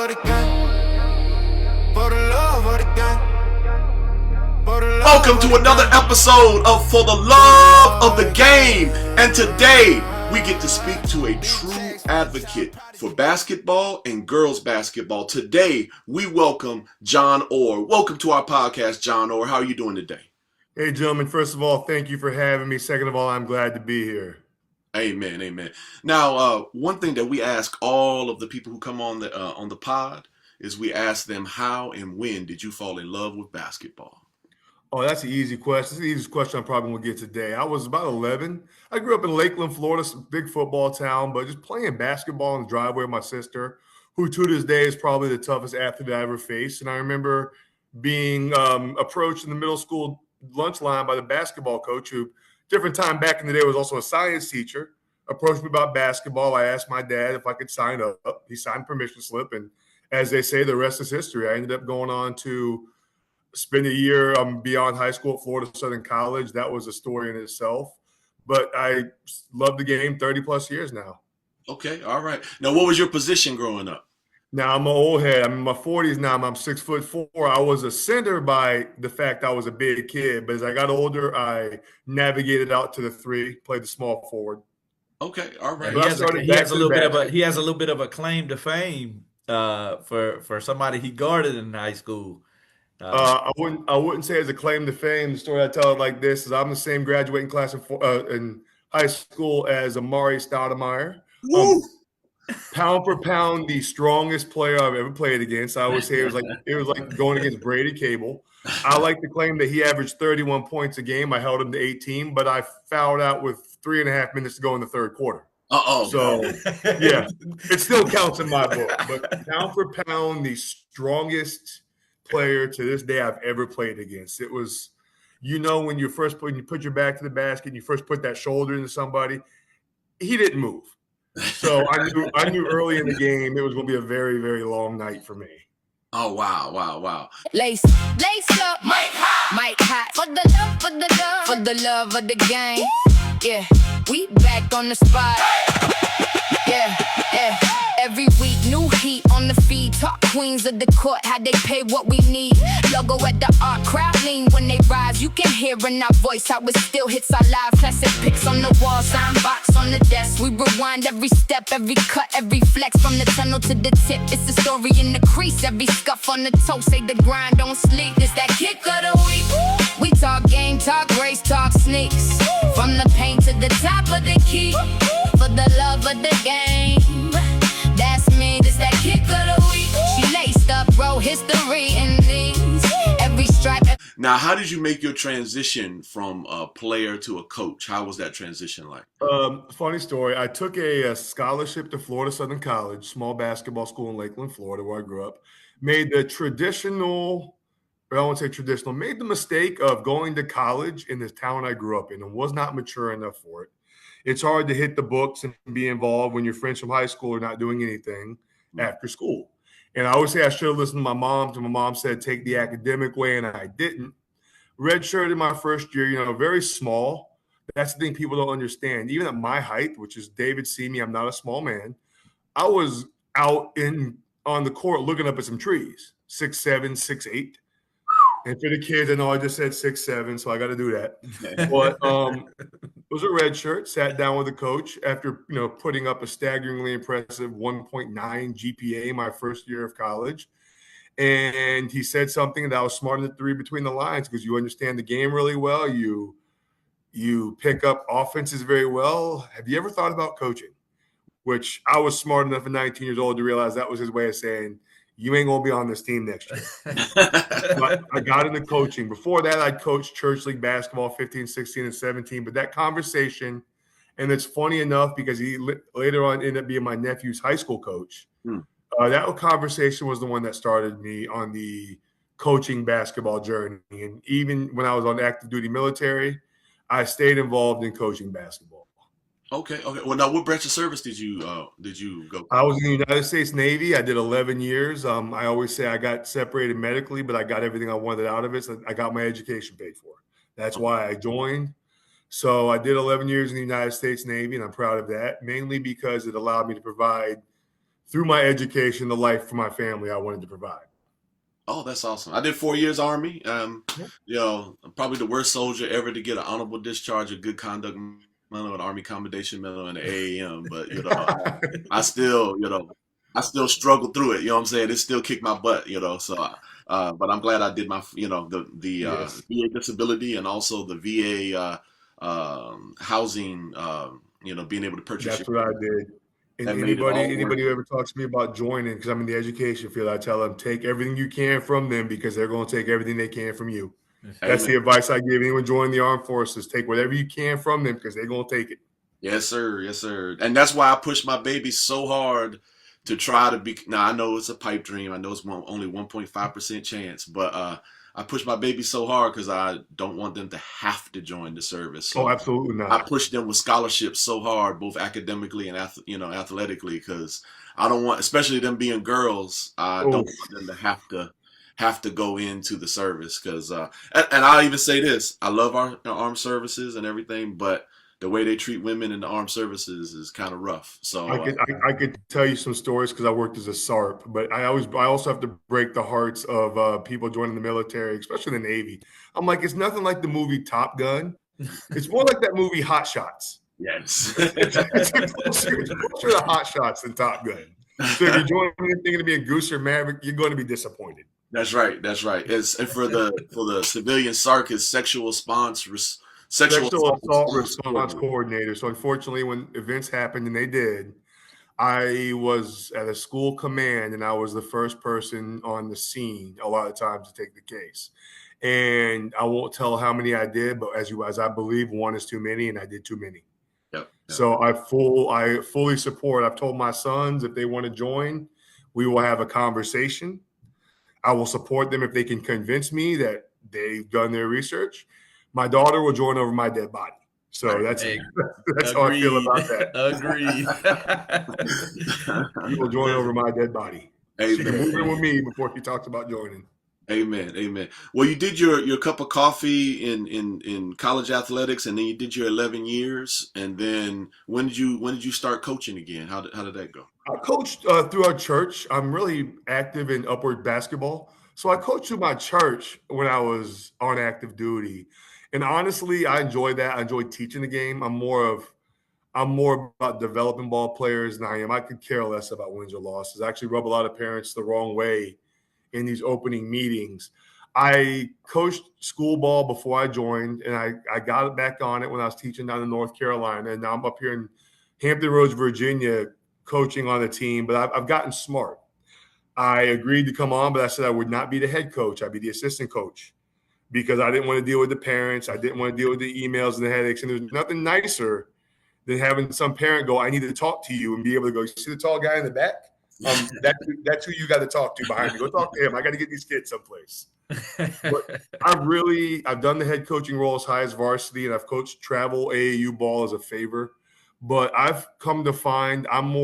of the game. For the love of the game. Welcome to another episode of For the Love of the Game. And today we get to speak to a true advocate for basketball and girls basketball. Today we welcome Jon Orr. Welcome to our podcast, Jon Orr. How are you doing today? Hey, gentlemen. First of all, thank you for having me. Second of all, I'm glad to be here. Amen, amen. Now, one thing that we ask all of the people who come on the pod is we ask them how and when did you fall in love with basketball? Oh, that's an easy question. That's the easiest question I'm probably going to get today. I was about 11. I grew up in Lakeland, Florida, a big football town, but just playing basketball in the driveway with my sister, who to this day is probably the toughest athlete I ever faced. And I remember being approached in the middle school lunch line by the basketball coach, who different time back in the day was also a science teacher, approached me about basketball. I asked my dad if I could sign up. He signed permission slip. And as they say, the rest is history. I ended up going on to spend a year beyond high school at Florida Southern College. That was a story in itself. But I love the game 30 plus years now. Okay, all right. Now, what was your position growing up? Now, I'm an old head. I'm in my 40s now. I'm 6'4". I was a center by the fact I was a big kid. But as I got older, I navigated out to the three, played the small forward. Okay, all right. He has a little bit of a claim to fame for somebody he guarded in high school. I wouldn't say as a claim to fame. The story I tell it like this is I'm the same graduating class in high school as Amari Stoudemire. Pound for pound, the strongest player I've ever played against. I always say it was like going against Brady Cable. I like to claim that he averaged 31 points a game. I held him to 18, but I fouled out with 3.5 minutes to go in the third quarter. So, yeah, it still counts in my book. But pound for pound, the strongest player to this day I've ever played against. It was, when you put your back to the basket and you first put that shoulder into somebody, he didn't move. So I knew early in the game it was going to be a very, very long night for me. Oh, wow. Lace up, Mike hot. For the love of the game. Yeah, we back on the spot. Yeah. Every week, new heat on the feed. Talk queens of the court, how they pay what we need. Logo at the art, crowd lean when they rise. You can hear in our voice how it still hits our live. Classic pics on the wall, sign box on the desk. We rewind every step, every cut, every flex. From the tunnel to the tip, it's the story in the crease. Every scuff on the toe, say the grind don't sleep. It's that kick of the week. We talk game, talk race, talk sneaks. From the paint to the top of the key. For the love of the game. That's me, this that kick of the week. She laced up, bro, history in these. Every stripe. Now, how did you make your transition from a player to a coach? How was that transition like? Funny story. I took a scholarship to Florida Southern College, small basketball school in Lakeland, Florida, where I grew up. Made the made the mistake of going to college in the town I grew up in and was not mature enough for it. It's hard to hit the books and be involved when your friends from high school are not doing anything after school. And I always say I should have listened to my mom. My mom said, take the academic way, and I didn't. Redshirted my first year, very small. That's the thing people don't understand. Even at my height, which is David see me, I'm not a small man. I was out on the court looking up at some trees, 6'7", 6'8". And for the kids, I know I just said 6'7", so I got to do that. But it was a red shirt. Sat down with the coach after putting up a staggeringly impressive 1.9 GPA my first year of college, and he said something that I was smart in the three between the lines because you understand the game really well. You pick up offenses very well. Have you ever thought about coaching? Which I was smart enough at 19 years old to realize that was his way of saying, you ain't going to be on this team next year. But I got into coaching. Before that, I coached church league basketball 15, 16, and 17. But that conversation, and it's funny enough because he later on ended up being my nephew's high school coach. That conversation was the one that started me on the coaching basketball journey. And even when I was on active duty military, I stayed involved in coaching basketball. Okay. Well, now, what branch of service did you go? I was in the United States Navy. I did 11 years. I always say I got separated medically, but I got everything I wanted out of it. So I got my education paid for. That's why I joined. So I did 11 years in the United States Navy, and I'm proud of that, mainly because it allowed me to provide through my education, the life for my family I wanted to provide. Oh, that's awesome. I did 4 years Army. You know, I'm probably the worst soldier ever to get an honorable discharge, a good conduct medal, an Army Commendation Medal, and an AAM. But, you know, I still, you know, I still struggle through it. You know what I'm saying? It still kicked my butt, you know. So, but I'm glad I did my, you know, the Yes. VA disability and also the VA housing, you know, being able to purchase That's what I did. And that made it all anybody who worth ever talks to me about joining, because I'm in the education field, I tell them take everything you can from them because they're going to take everything they can from you. it. That's Amen. the advice I give anyone joining the armed forces. Take whatever you can from them because they're going to take it. Yes, sir. Yes, sir. And that's why I push my baby so hard to try to be. Now I know it's a pipe dream. I know it's only 1.5% chance, but I push my baby so hard because I don't want them to have to join the service. Oh, So absolutely I not. push them with scholarships so hard, both academically and you know, athletically, because I don't want, especially them being girls, I Oh, don't want them to have to go into the service because and I'll even say this: I love our armed services and everything, but the way they treat women in the armed services is kind of rough. So I could tell you some stories because I worked as a SARP, but I also have to break the hearts of people joining the military, especially the Navy. I'm like, it's nothing like the movie Top Gun. It's more like that movie Hot Shots. yes, It's closer to Hot Shots than Top Gun. So if you're joining thinking to be a Goose or Maverick, you're going to be disappointed. that's right. That's right. It's and for the civilian SARC is sexual Sexual assault assault response response coordinator. coordinator. So unfortunately, when events happened, and they did, I was at a school command, and I was the first person on the scene a lot of times to take the case. And I won't tell how many I did, but as I believe, one is too many, and I did too many. Yep. So I fully support. I've told my sons if they want to join, we will have a conversation. I will support them if they can convince me that they've done their research. My daughter will join over my dead body. So that's Hey, that's how I feel agreed. about that. Agreed. She will join over my dead body. She can move in with me before she talks about joining. Amen. Amen. Well, you did your cup of coffee in college athletics, and then you did your 11 years, and then when did you start coaching again? How did that go? I coached through our church. I'm really active in upward basketball. So I coached through my church when I was on active duty. And honestly, I enjoy that. I enjoy teaching the game. I'm more about developing ball players than I am. I could care less about wins or losses. I actually rub a lot of parents the wrong way in these opening meetings. I coached school ball before I joined, and I got back on it when I was teaching down in North Carolina. And now I'm up here in Hampton Roads, Virginia, coaching on the team. But I've gotten smart. I agreed to come on, but I said I would not be the head coach. I'd be the assistant coach because I didn't want to deal with the parents. I didn't want to deal with the emails and the headaches. And there's nothing nicer than having some parent go, I need to talk to you, and be able to go, you see the tall guy in the back? That's who you got to talk to behind me. Go talk to him. I got to get these kids someplace. But I've done the head coaching role as high as varsity, and I've coached travel AAU ball as a favor. But I've come to find I'm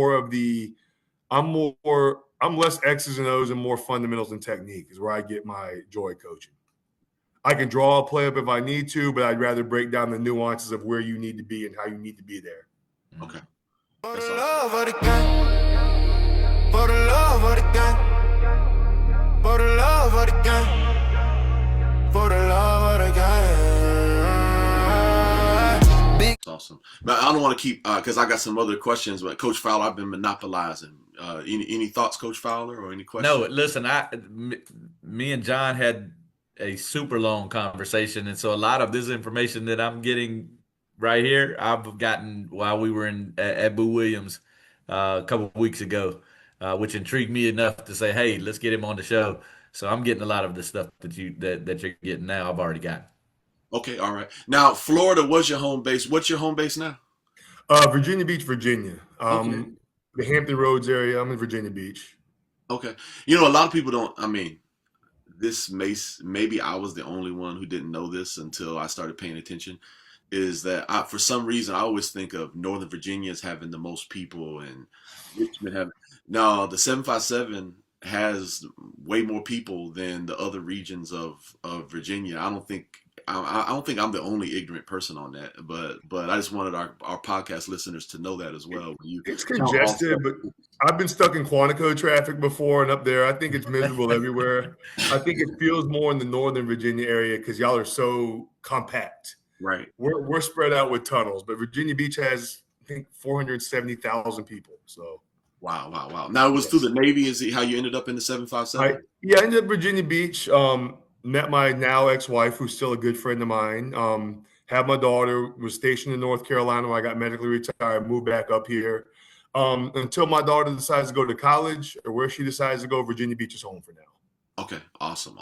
less X's and O's and more fundamentals and technique is where I get my joy coaching. I can draw a play up if I need to, but I'd rather break down the nuances of where you need to be and how you need to be there. Okay. For That's the awesome. love of the game. For the love of the game. For the love of the game. For the love of the game. Big That's awesome. But I don't want to keep because I got some other questions. But Coach Fowler, I've been monopolizing. Any thoughts, Coach Fowler, or any questions? No, listen, me and John had a super long conversation, and so a lot of this information that I'm getting right here, I've gotten while we were at Boo Williams a couple of weeks ago, which intrigued me enough to say, "Hey, let's get him on the show." So I'm getting a lot of the stuff that you're getting now. I've already got. Okay, all right. Now, Florida was your home base. What's your home base now? Virginia Beach, Virginia. Okay. The Hampton Roads area. I'm in Virginia Beach. Okay. You know, a lot of people don't. I mean, maybe I was the only one who didn't know this until I started paying attention. Is that for some reason I always think of Northern Virginia as having the most people, and Richmond having. No, the 757 has way more people than the other regions of Virginia. I don't think I don't think I'm the only ignorant person on that, but I just wanted our podcast listeners to know that as well. When you It's count all congested, but I've been stuck in Quantico traffic before and up there. I think it's miserable everywhere. I think it feels more in the Northern Virginia area because y'all are so compact. right. We're spread out with tunnels, but Virginia Beach has, I think, 470,000 people. So Wow. Now it was through the Navy. Is it how you ended up in the 757? I ended up Virginia Beach. Met my now ex-wife, who's still a good friend of mine. Had my daughter, was stationed in North Carolina when I got medically retired, moved back up here. Until my daughter decides to go to college or where she decides to go, Virginia Beach is home for now. Okay, awesome.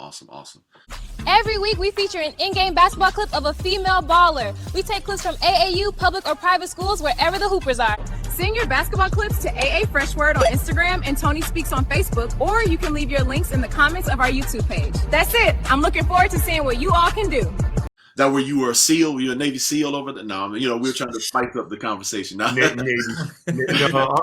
Every week, we feature an in-game basketball clip of a female baller. We take clips from AAU, public, or private schools, wherever the hoopers are. Send your basketball clips to AA Freshword on Instagram and Tony Speaks on Facebook, or you can leave your links in the comments of our YouTube page. That's it. I'm looking forward to seeing what you all can do. That where you were a SEAL, you were a Navy SEAL over there? No, we were trying to spice up the conversation. Navy. No,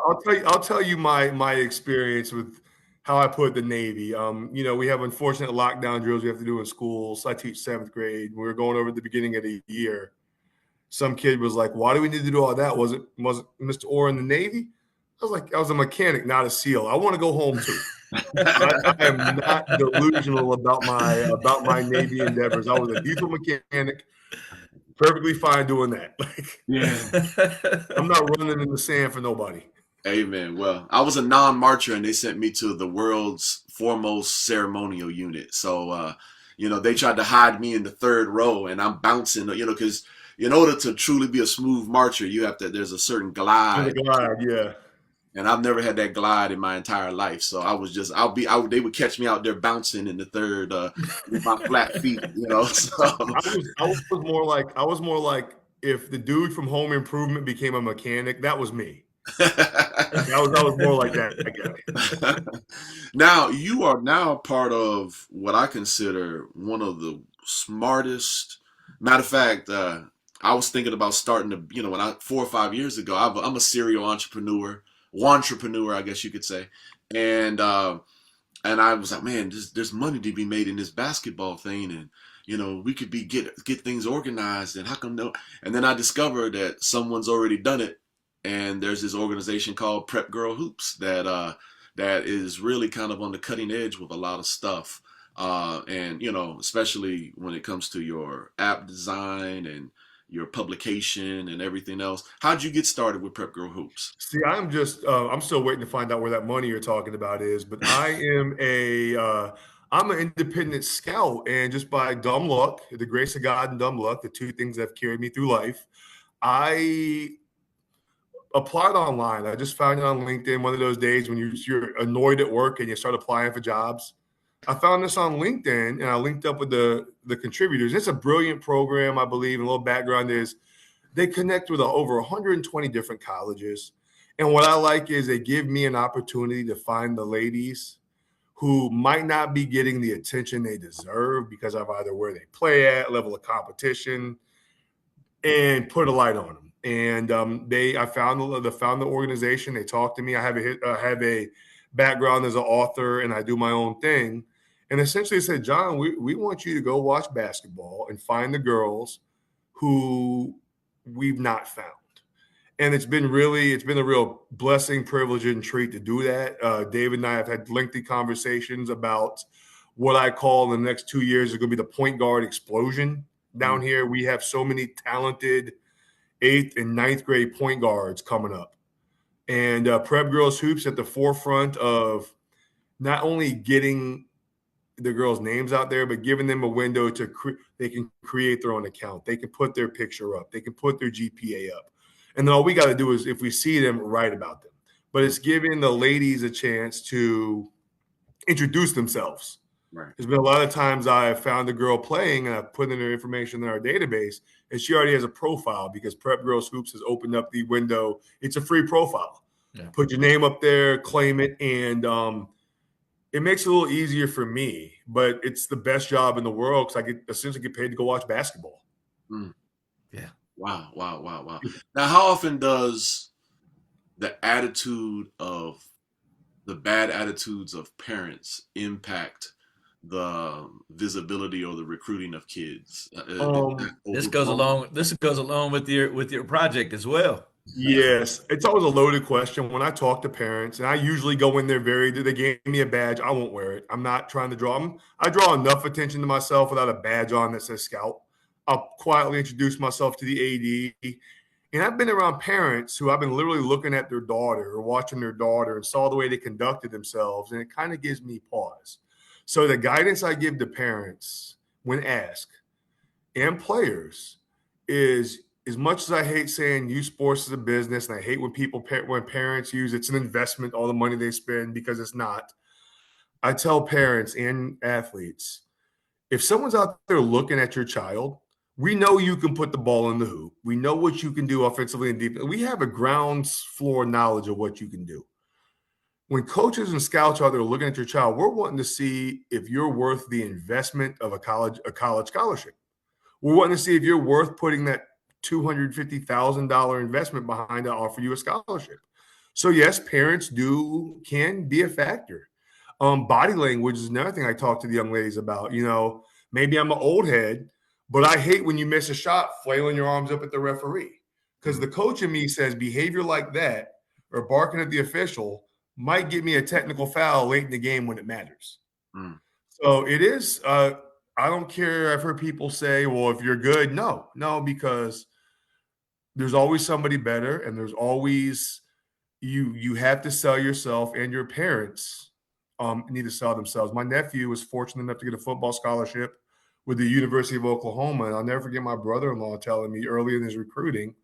I'll tell you my experience with how I put the Navy. We have unfortunate lockdown drills we have to do in schools. I teach 7th grade. We were going over at the beginning of the year. Some kid was like, "Why do we need to do all that? Was it Mr. Orr in the Navy?" I was like, "I was a mechanic, not a SEAL. I want to go home too." I am not delusional about my Navy endeavors. I was a diesel mechanic, perfectly fine doing that. I'm not running in the sand for nobody. Amen. Well, I was a non-marcher, and they sent me to the world's foremost ceremonial unit. So, they tried to hide me in the 3rd row, and I'm bouncing. Because in order to truly be a smooth marcher, there's a certain glide. Yeah. And I've never had that glide in my entire life. So I was just, they would catch me out there bouncing in the 3rd with my flat feet, So. I was more like if the dude from Home Improvement became a mechanic, that was me. That was more like that. Now you are now part of what I consider one of the smartest. Matter of fact, I was thinking about starting to, when 4 or 5 years ago, I'm a serial entrepreneur, I guess you could say, and I was like, man, there's money to be made in this basketball thing, and we could get things organized, and how come no? And then I discovered that someone's already done it, and there's this organization called Prep Girl Hoops that is really kind of on the cutting edge with a lot of stuff, and especially when it comes to your app design and your publication and everything else. How'd you get started with Prep Girl Hoops? See, I'm still waiting to find out where that money you're talking about is, but I'm an independent scout, and just by dumb luck, the grace of God and dumb luck, the two things that have carried me through life, I applied online. I just found it on LinkedIn, one of those days when you're annoyed at work and you start applying for jobs. I found this on LinkedIn, and I linked up with the contributors. It's a brilliant program, I believe. And a little background is they connect with over 120 different colleges. And what I like is they give me an opportunity to find the ladies who might not be getting the attention they deserve because of either where they play at, level of competition, and put a light on them. And I found the organization. They talked to me. I have a background as an author, and I do my own thing. And essentially said, John, we want you to go watch basketball and find the girls who we've not found. And it's been a real blessing, privilege, and treat to do that. David and I have had lengthy conversations about what I call in the next 2 years is going to be the point guard explosion. Down here, we have so many talented 8th and 9th grade point guards coming up. And Prep Girls Hoops at the forefront of not only getting the girls' names out there, but giving them a window to they can create their own account. They can put their picture up. They can put their GPA up. And then all we got to do is, if we see them, write about them. But it's giving the ladies a chance to introduce themselves. Right. There's been a lot of times I've found a girl playing and I've put in their information in our database, and she already has a profile because Prep Girls Hoops has opened up the window. It's a free profile. Yeah. Put your name up there, claim it, and it makes it a little easier for me, but it's the best job in the world because I essentially get paid to go watch basketball. Mm. Yeah. Wow. Now, how often does the bad attitudes of parents impact the visibility or the recruiting of kids? This goes along. This goes along with your project as well. Yes, it's always a loaded question. When I talk to parents, and I usually go in there they gave me a badge, I won't wear it. I'm not trying to draw them. I draw enough attention to myself without a badge on that says scout. I'll quietly introduce myself to the AD. And I've been around parents who I've been literally looking at their daughter or watching their daughter and saw the way they conducted themselves, and it kind of gives me pause. So the guidance I give to parents when asked and players is, as much as I hate saying use sports as a business, and I hate when when parents use it's an investment, all the money they spend, because it's not. I tell parents and athletes, if someone's out there looking at your child, we know you can put the ball in the hoop. We know what you can do offensively and defensively. We have a grounds floor knowledge of what you can do. When coaches and scouts are there looking at your child, we're wanting to see if you're worth the investment of a college scholarship. We're wanting to see if you're worth putting that $250,000 investment behind to offer you a scholarship. So yes, parents can be a factor. Body language is another thing I talk to the young ladies about. Maybe I'm an old head, but I hate when you miss a shot flailing your arms up at the referee, because the coach in me says behavior like that or barking at the official might get me a technical foul late in the game when it matters. So it is I don't care. I've heard people say, well, if you're good, no, because there's always somebody better, and there's always you have to sell yourself, and your parents need to sell themselves. My nephew was fortunate enough to get a football scholarship with the University of Oklahoma, and I'll never forget my brother-in-law telling me early in his recruiting,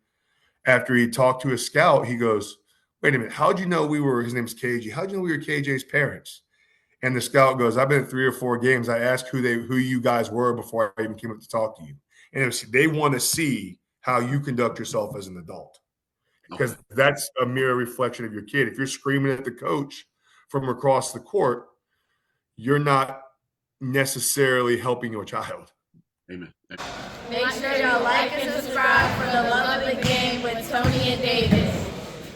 after he talked to a scout, he goes, wait a minute, how'd you know his name's KJ, how'd you know we were KJ's parents? And the scout goes, I've been in 3 or 4 games. I asked who you guys were before I even came up to talk to you. And they want to see how you conduct yourself as an adult, because that's a mirror reflection of your kid. If you're screaming at the coach from across the court, you're not necessarily helping your child. Amen. Make sure y'all like and subscribe for the love of the game with Tony and Davis.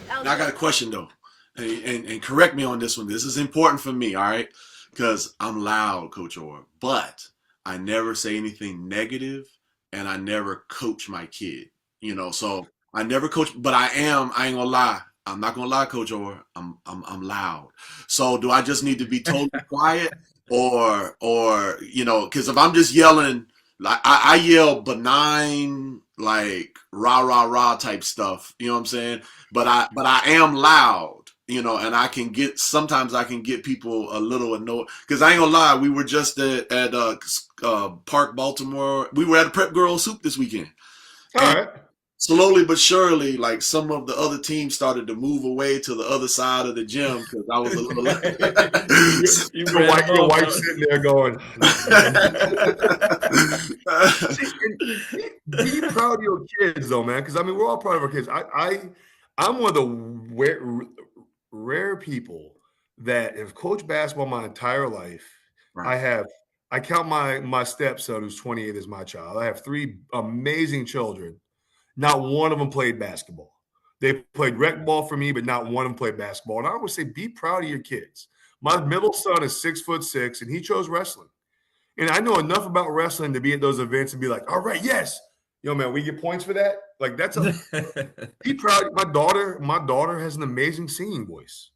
Now I got a question though. And correct me on this one. This is important for me, all right? Because I'm loud, Coach Orr, but I never say anything negative, and I never coach my kid. So I never coach, but I ain't gonna lie. I'm not gonna lie, Coach Orr. I'm loud. So do I just need to be totally quiet, or because if I'm just yelling, like I yell benign, like rah rah rah type stuff. You know what I'm saying? But I am loud. And sometimes I can get people a little annoyed, because I ain't gonna lie, we were just at Park Baltimore. We were at a Prep Girls Soup this weekend. All right. Slowly but surely, like, some of the other teams started to move away to the other side of the gym, because I was a little your wife sitting there going, be proud of your kids though, man, because we're all proud of our kids. I'm one of the rare people that have coached basketball my entire life. Right. I count my stepson, who's 28, as my child. I have 3 amazing children. Not one of them played basketball. They played rec ball for me, but not one of them played basketball. And I always say, be proud of your kids. My middle son is 6'6", and he chose wrestling. And I know enough about wrestling to be at those events and be like, all right, yes. Man, we get points for that. Like, that's be proud. My daughter has an amazing singing voice.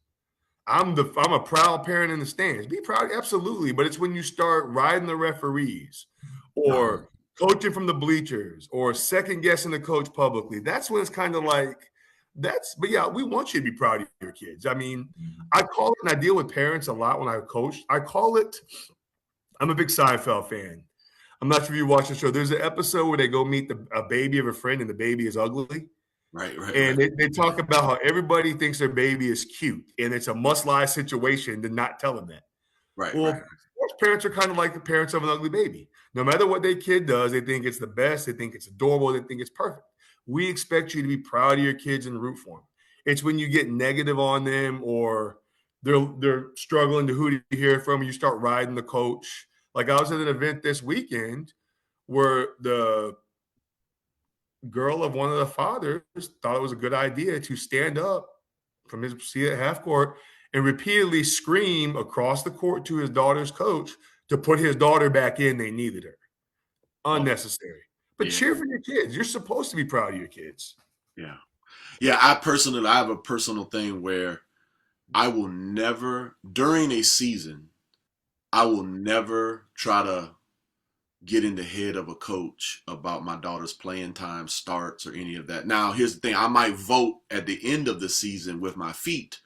I'm a proud parent in the stands. Be proud, absolutely. But it's when you start riding the referees or coaching from the bleachers or second guessing the coach publicly. That's when it's kind of like but yeah, we want you to be proud of your kids. I call it, and I deal with parents a lot when I coach. I call it, I'm a big Seinfeld fan. I'm not sure if you watch the show. There's an episode where they go meet a baby of a friend, and the baby is ugly. Right. And they talk about how everybody thinks their baby is cute, and it's a must-lie situation to not tell them that. Right. Well, right. Parents are kind of like the parents of an ugly baby. No matter what their kid does, they think it's the best. They think it's adorable. They think it's perfect. We expect you to be proud of your kids and root for them. It's when you get negative on them, or they're struggling to who to hear from, and you start riding the coach. Like, I was at an event this weekend where the girl of one of the fathers thought it was a good idea to stand up from his seat at half court and repeatedly scream across the court to his daughter's coach, To put his daughter back in, they needed her. Unnecessary. But Yeah. cheer for your kids. You're supposed to be proud of your kids. Yeah. Yeah, I have a personal thing where I will never, during a season, I will never try to get in the head of a coach about my daughter's playing time, starts, or any of that. Now, here's the thing. I might vote at the end of the season with my feet,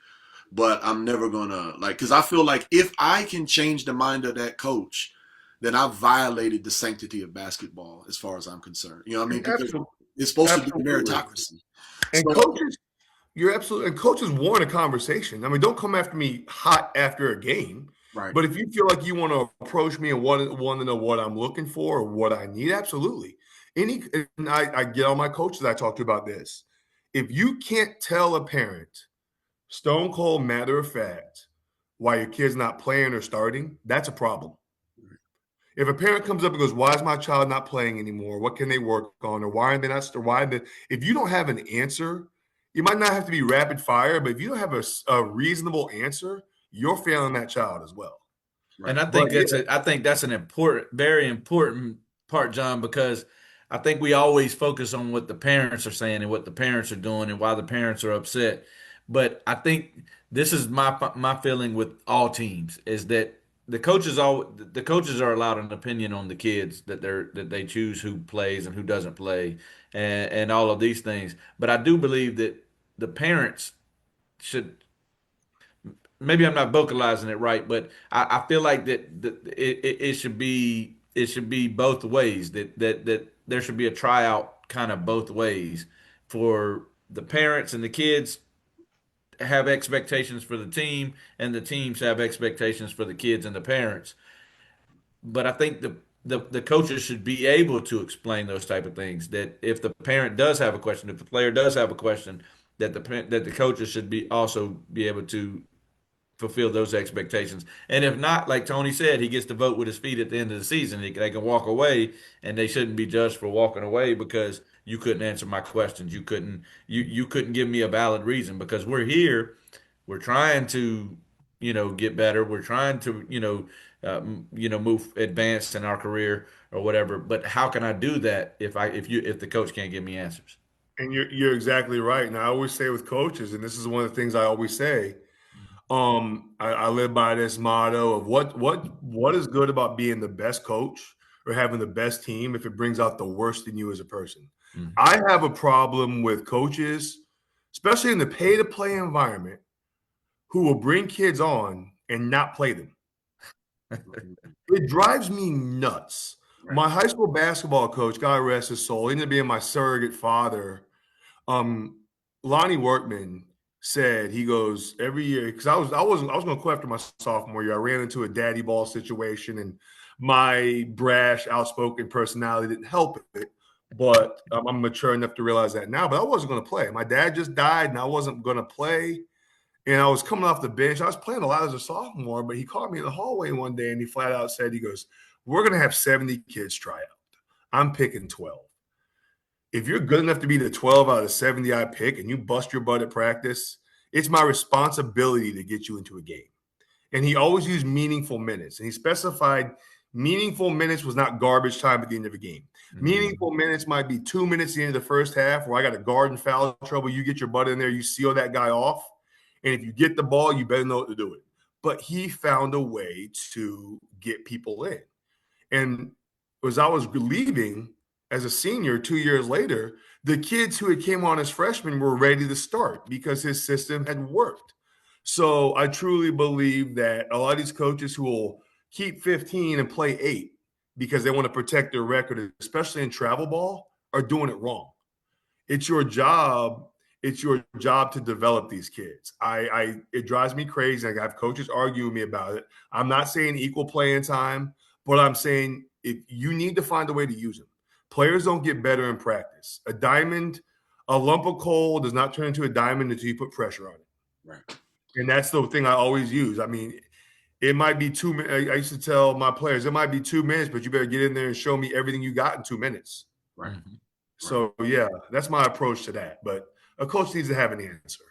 but I'm never going to, because I feel like if I can change the mind of that coach, then I've violated the sanctity of basketball as far as I'm concerned. You know what I mean? Because it's supposed to be meritocracy. And coaches, you're absolutely, and coaches warn a conversation. I mean, don't come after me hot after a game. Right. But if you feel like you want to approach me and want to know what I'm looking for or what I need, absolutely. And I get on my coaches, I talk to about this. If you can't tell a parent, stone cold matter of fact, why your kid's not playing or starting, that's a problem. If a parent comes up and goes, why is my child not playing anymore? What can they work on? Or why are they not? If you don't have an answer, you might not have to be rapid fire, but if you don't have a reasonable answer, you're failing that child as well. Right. And I think that's an very important part, John, because I think we always focus on what the parents are saying and what the parents are doing and why the parents are upset. But I think this is my feeling with all teams is that the coaches are allowed an opinion on the kids that they choose who plays and who doesn't play and all of these things. But I do believe that the parents should. Maybe I'm not vocalizing it right, but I feel like it should be both ways. That there should be a tryout kind of both ways for the parents and the kids have expectations for the team, and the teams have expectations for the kids and the parents. But I think the coaches should be able to explain those type of things. That if the parent does have a question, if the player does have a question, that the coaches should also be able to fulfill those expectations. And if not, like Tony said, he gets to vote with his feet at the end of the season. They can walk away, and they shouldn't be judged for walking away because you couldn't answer my questions. You couldn't give me a valid reason because we're here. We're trying to, get better. We're trying to, move advanced in our career or whatever. But how can I do that if the coach can't give me answers? And you're exactly right. And I always say with coaches, and this is one of the things I always say, I live by this motto of what is good about being the best coach or having the best team if it brings out the worst in you as a person. Mm-hmm. I have a problem with coaches, especially in the pay-to-play environment, who will bring kids on and not play them. It drives me nuts. Right. My high school basketball coach, God rest his soul, ended up being my surrogate father. Lonnie Workman said, he goes, every year, because I was going to quit after my sophomore year. I ran into a daddy ball situation, and my brash, outspoken personality didn't help it. But I'm mature enough to realize that now. But I wasn't going to play. My dad just died, and I wasn't going to play. And I was coming off the bench. I was playing a lot as a sophomore, but he called me in the hallway one day, and he flat out said, he goes, we're going to have 70 kids try out. I'm picking 12. If you're good enough to be the 12 out of 70 I pick and you bust your butt at practice, it's my responsibility to get you into a game. And he always used meaningful minutes. And he specified meaningful minutes was not garbage time at the end of a game. Mm-hmm. Meaningful minutes might be 2 minutes at the end of the first half where I got a guard and foul trouble. You get your butt in there, you seal that guy off. And if you get the ball, you better know what to do with it. But he found a way to get people in. And as I was leaving as a senior 2 years later, the kids who had came on as freshmen were ready to start because his system had worked. So I truly believe that a lot of these coaches who will keep 15 and play 8 because they want to protect their record, especially in travel ball, are doing it wrong. It's your job. It's your job to develop these kids. It drives me crazy. I have coaches argue with me about it. I'm not saying equal playing time, but I'm saying if you need to find a way to use them. Players don't get better in practice. A lump of coal does not turn into a diamond until you put pressure on it. Right. And that's the thing I always use. I mean, it might be 2 minutes. I used to tell my players, it might be 2 minutes, but you better get in there and show me everything you got in 2 minutes. Right. So, yeah, that's my approach to that. But a coach needs to have an answer.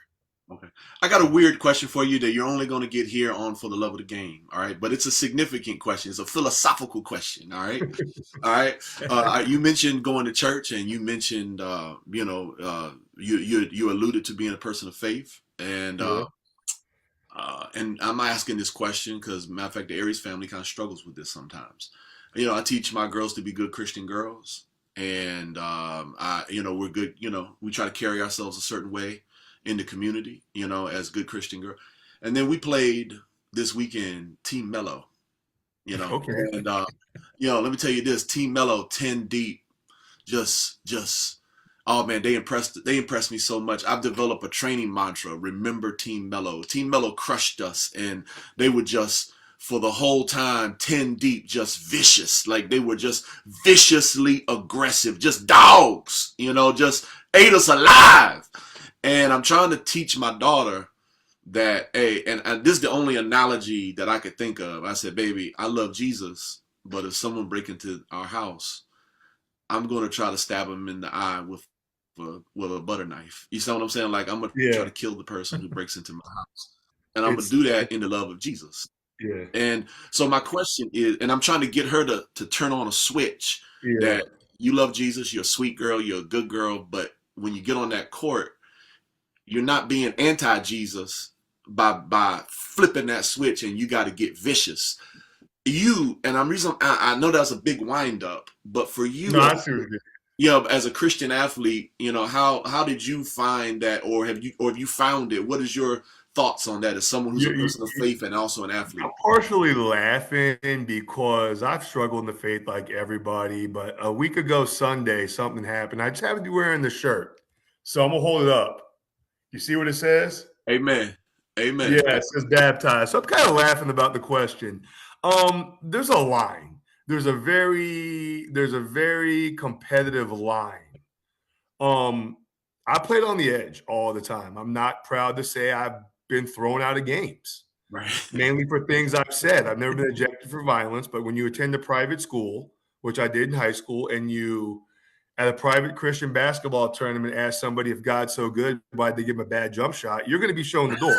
Okay. I got a weird question for you that you're only going to get here on For the Love of the Game. All right. But it's a significant question. It's a philosophical question. All right. All right. You mentioned going to church, and you mentioned, you alluded to being a person of faith. Yeah. And I'm asking this question because, matter of fact, the Aries family kind of struggles with this sometimes. I teach my girls to be good Christian girls. And, we're good, we try to carry ourselves a certain way in the community, as good Christian girl. And then we played this weekend Team Mellow, Okay. and let me tell you this: Team Mellow, 10 deep, just, oh man, they impressed me so much. I've developed a training mantra: remember Team Mellow. Team Mellow crushed us, and they were just, for the whole time, 10 deep, just vicious. Like, they were just viciously aggressive, just dogs, just ate us alive. And I'm trying to teach my daughter that, hey, and this is the only analogy that I could think of. I said, baby, I love Jesus, but if someone break into our house, I'm going to try to stab him in the eye with a butter knife. You see what I'm saying? Like, I'm going to try to kill the person who breaks into my house. And I'm going to do that in the love of Jesus. Yeah. And so my question is, and I'm trying to get her to turn on a switch Yeah. that you love Jesus, you're a sweet girl, you're a good girl, but when you get on that court, you're not being anti-Jesus by flipping that switch, and you got to get vicious. I know that's a big wind up, but for you, No, I see what you did. as a Christian athlete, how did you find that, or have you found it? What is your thoughts on that as someone who's a person of faith and also an athlete? I'm partially laughing because I've struggled in the faith like everybody, but a week ago Sunday, something happened. I just happened to be wearing the shirt. So I'm going to hold it up. You see what it says? Amen. Amen. Yeah, it says baptized. So I'm kind of laughing about the question. There's a line. There's a very competitive line. I played on the edge all the time. I'm not proud to say I've been thrown out of games. Right. Mainly for things I've said. I've never been ejected for violence, but when you attend a private school, which I did in high school, and you at a private Christian basketball tournament ask somebody if God's so good, why'd they give him a bad jump shot, you're going to be shown the door.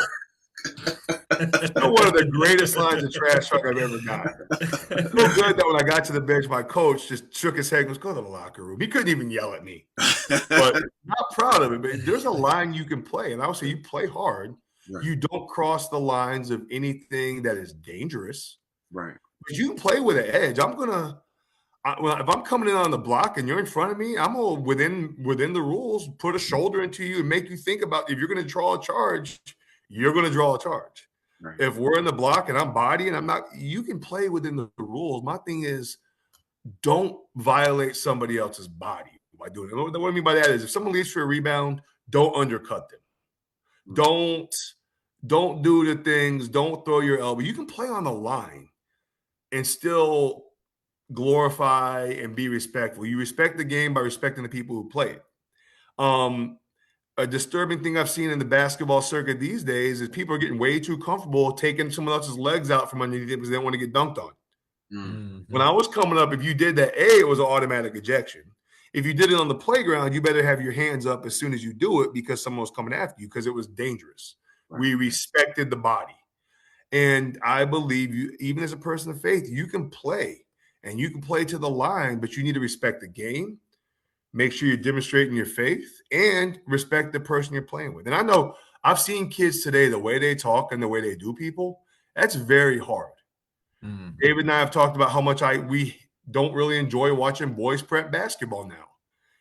Still one of the greatest lines of trash talk I've ever gotten. It's so good that when I got to the bench, my coach just shook his head and goes, go to the locker room. He couldn't even yell at me. But not proud of it. But there's a line you can play. And I would say you play hard. Right. You don't cross the lines of anything that is dangerous. Right. But you can play with an edge. If I'm coming in on the block and you're in front of me, I'm all within the rules, put a shoulder into you and make you think about if you're going to draw a charge, you're going to draw a charge. Right. If we're in the block and I'm bodying, you can play within the rules. My thing is, don't violate somebody else's body by doing it. What I mean by that is, if someone leaves for a rebound, don't undercut them. Right. Don't do the things. Don't throw your elbow. You can play on the line and still glorify and be respectful. You respect the game by respecting the people who play it. A disturbing thing I've seen in the basketball circuit these days is people are getting way too comfortable taking someone else's legs out from underneath it because they don't want to get dunked on. Mm-hmm. When I was coming up, if you did that, it was an automatic ejection. If you did it on the playground, you better have your hands up as soon as you do it because someone was coming after you because it was dangerous. Right. We respected the body. And I believe you, even as a person of faith, you can play. And you can play to the line, but you need to respect the game, make sure you're demonstrating your faith, and respect the person you're playing with. And I know I've seen kids today, the way they talk and the way they do people, that's very hard. Mm-hmm. David and I have talked about how much we don't really enjoy watching boys prep basketball now,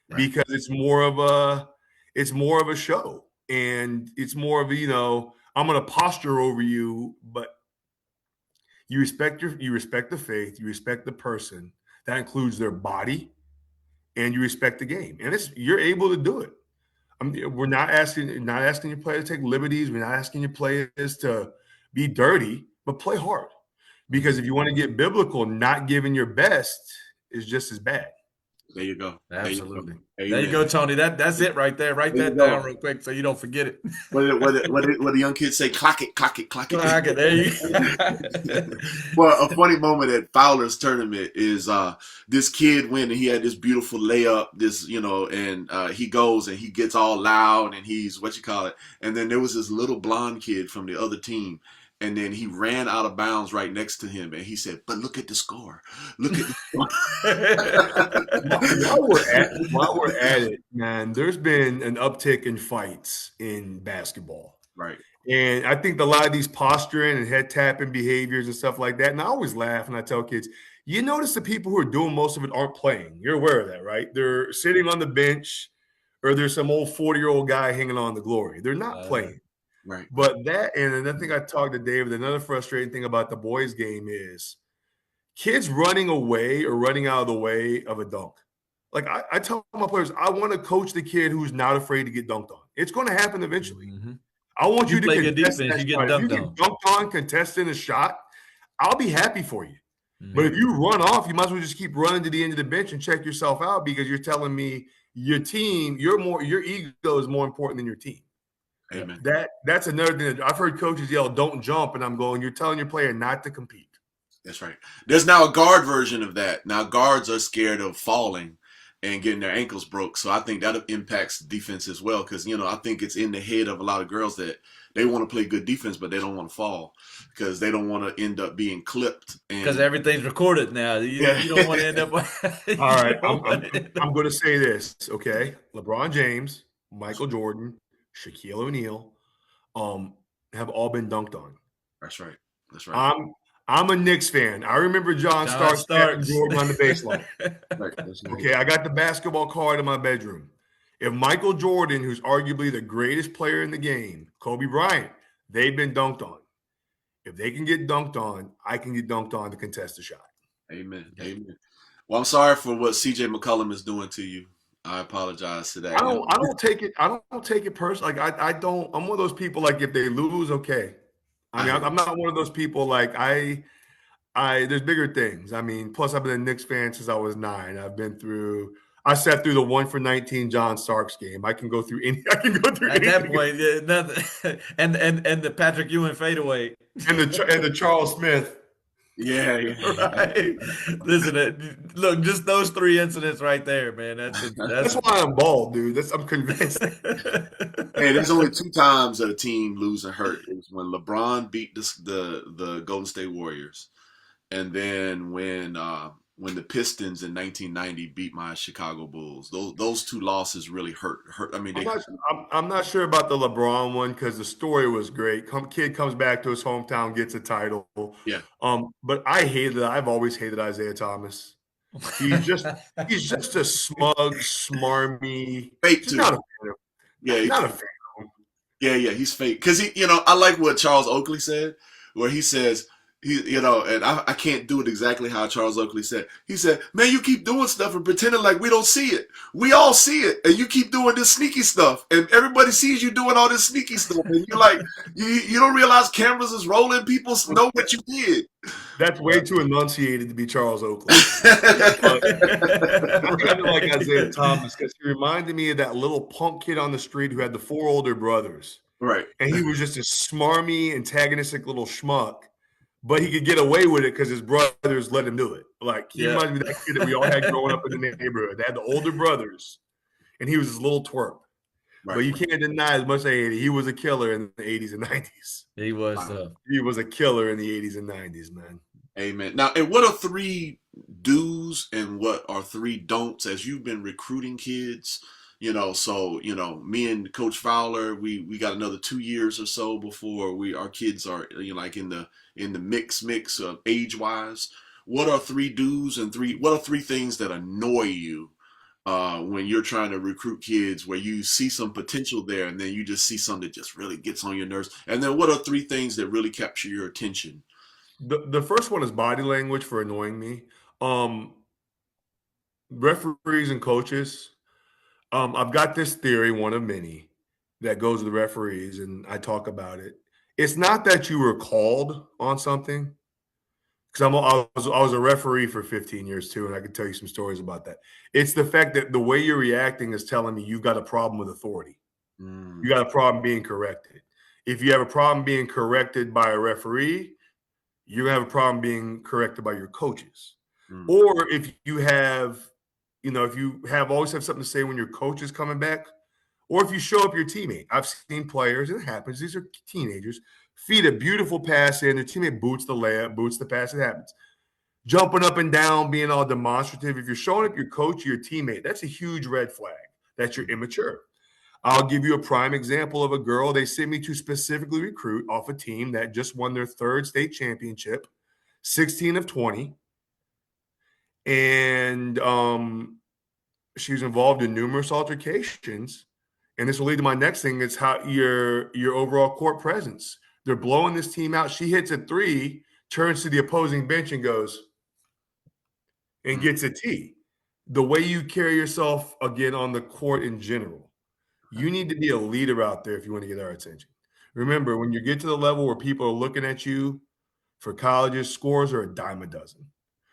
right? Because it's more of a show. And it's more of I'm going to posture over you, but you respect the faith, you respect the person. That includes their body, and you respect the game. And you're able to do it. We're not asking your players to take liberties. We're not asking your players to be dirty, but play hard. Because if you want to get biblical, not giving your best is just as bad. There you go. Absolutely. There There you go, Tony. That's it right there. Write that down real quick so you don't forget it. What the young kids say? Clock it, clock it, clock it. Okay, there you go. Well, a funny moment at Fowler's tournament is this kid went and he had this beautiful layup, and he goes and he gets all loud and he's and then there was this little blonde kid from the other team. And then he ran out of bounds right next to him, and he said, "But look at the score. Look at the score." While we're at it, man, there's been an uptick in fights in basketball. Right. And I think a lot of these posturing and head tapping behaviors and stuff like that. And I always laugh and I tell kids, you notice the people who are doing most of it aren't playing. You're aware of that, right? They're sitting on the bench, or there's some old 40-year-old guy hanging on the glory. They're not playing. Right. But that, and I think I talked to David, another frustrating thing about the boys' game is kids running away or running out of the way of a dunk. Like I tell my players, I want to coach the kid who's not afraid to get dunked on. It's going to happen eventually. Mm-hmm. I want you to play good contest defense, that you shot. get If you dunked get dunked on, contesting a shot, I'll be happy for you. Mm-hmm. But if you run off, you might as well just keep running to the end of the bench and check yourself out, because you're telling me your team, your ego is more important than your team. Amen. That's another thing that I've heard coaches yell, "Don't jump," and I'm going, you're telling your player not to compete. That's right. There's now a guard version of that. Now guards are scared of falling and getting their ankles broke. So I think that impacts defense as well, because, I think it's in the head of a lot of girls that they want to play good defense, but they don't want to fall because they don't want to end up being clipped. Because everything's recorded now. You don't want to end up. All right. I'm going to say this, okay? LeBron James, Michael Jordan, Shaquille O'Neal have all been dunked on. That's right. That's right. I'm a Knicks fan. I remember John Starks tapping Jordan on the baseline. Right. Okay, I got the basketball card in my bedroom. If Michael Jordan, who's arguably the greatest player in the game, Kobe Bryant, they've been dunked on. If they can get dunked on, I can get dunked on to contest a shot. Amen. Amen. Well, I'm sorry for what CJ McCollum is doing to you. I apologize to that. I don't take it. I don't take it personally. Like I don't. I'm one of those people. Like if they lose, okay. I mean, I'm not one of those people. Like I. There's bigger things. I mean, plus I've been a Knicks fan since I was 9. I sat through the 1-for-19 John Starks game. I can go through any. At that point, nothing. And the Patrick Ewing fadeaway and the Charles Smith. Yeah. Right. Listen, look, just those 3 incidents right there, man. That's why I'm bald, dude. I'm convinced. Hey, there's only 2 times that a team lose and hurt. It was when LeBron beat the Golden State Warriors, and then when the Pistons in 1990 beat my Chicago Bulls. Those 2 losses really hurt. I mean, I'm not sure about the LeBron one because the story was great. Kid comes back to his hometown, gets a title. Yeah. But I've always hated Isaiah Thomas. He's just a smug, smarmy. Fake too. Not a fan of him. Yeah. Not a fan of him. Yeah, he's fake. Because I like what Charles Oakley said, where he says, and I can't do it exactly how Charles Oakley said. He said, "Man, you keep doing stuff and pretending like we don't see it. We all see it, and you keep doing this sneaky stuff, and everybody sees you doing all this sneaky stuff, and you're like, you don't realize cameras is rolling. People know what you did." That's way too enunciated to be Charles Oakley. I kind of like Isaiah Thomas because he reminded me of that little punk kid on the street who had the 4 older brothers. Right. And he was just a smarmy, antagonistic little schmuck. But he could get away with it because his brothers let him do it. Like, he reminds me of that kid that we all had growing up in the neighborhood. They had the older brothers, and he was this little twerp. Right. But you can't deny, as much as I hate it, he was a killer in the 80s and 90s. He was. He was a killer in the 80s and 90s, man. Amen. Now, and what are 3 do's and what are 3 don'ts as you've been recruiting kids? So me and Coach Fowler, we got another 2 years or so before our kids are like in the mix of age wise. What are 3 do's and what are 3 things that annoy you when you're trying to recruit kids, where you see some potential there and then you just see something that just really gets on your nerves? And then what are 3 things that really capture your attention? The first one is body language for annoying me. Referees and coaches. I've got this theory, one of many, that goes to the referees, and I talk about it. It's not that you were called on something. because I was a referee for 15 years too, and I can tell you some stories about that. It's the fact that the way you're reacting is telling me you've got a problem with authority. Mm. You got a problem being corrected. If you have a problem being corrected by a referee, you're gonna have a problem being corrected by your coaches. Mm. Or if you have, if you have always have something to say when your coach is coming back, or if you show up your teammate. I've seen players, and it happens, these are teenagers, feed a beautiful pass in, their teammate boots the layup, boots the pass, it happens. Jumping up and down, being all demonstrative. If you're showing up your coach or your teammate, that's a huge red flag that you're immature. I'll give you a prime example of a girl they sent me to specifically recruit off a team that just won their 3rd state championship, 16 of 20. And she was involved in numerous altercations. And this will lead to my next thing. It's how your overall court presence. They're blowing this team out. She hits a 3, turns to the opposing bench and goes and gets a T. The way you carry yourself, again, on the court in general. You need to be a leader out there if you want to get our attention. Remember, when you get to the level where people are looking at you for colleges, scores are a dime a dozen.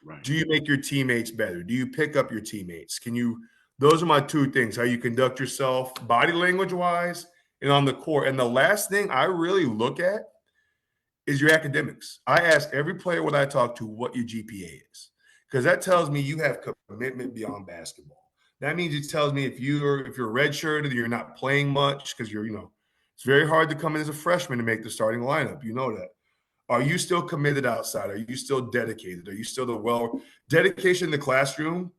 Right. Do you make your teammates better? Do you pick up your teammates? Those are my 2 things, how you conduct yourself body language wise and on the court. And the last thing I really look at is your academics. I ask every player when I talk to what your GPA is, because that tells me you have commitment beyond basketball. That means it tells me if you're redshirted, you're not playing much because it's very hard to come in as a freshman to make the starting lineup. You know that. Are you still committed outside? Are you still dedicated? Are you still dedication in the classroom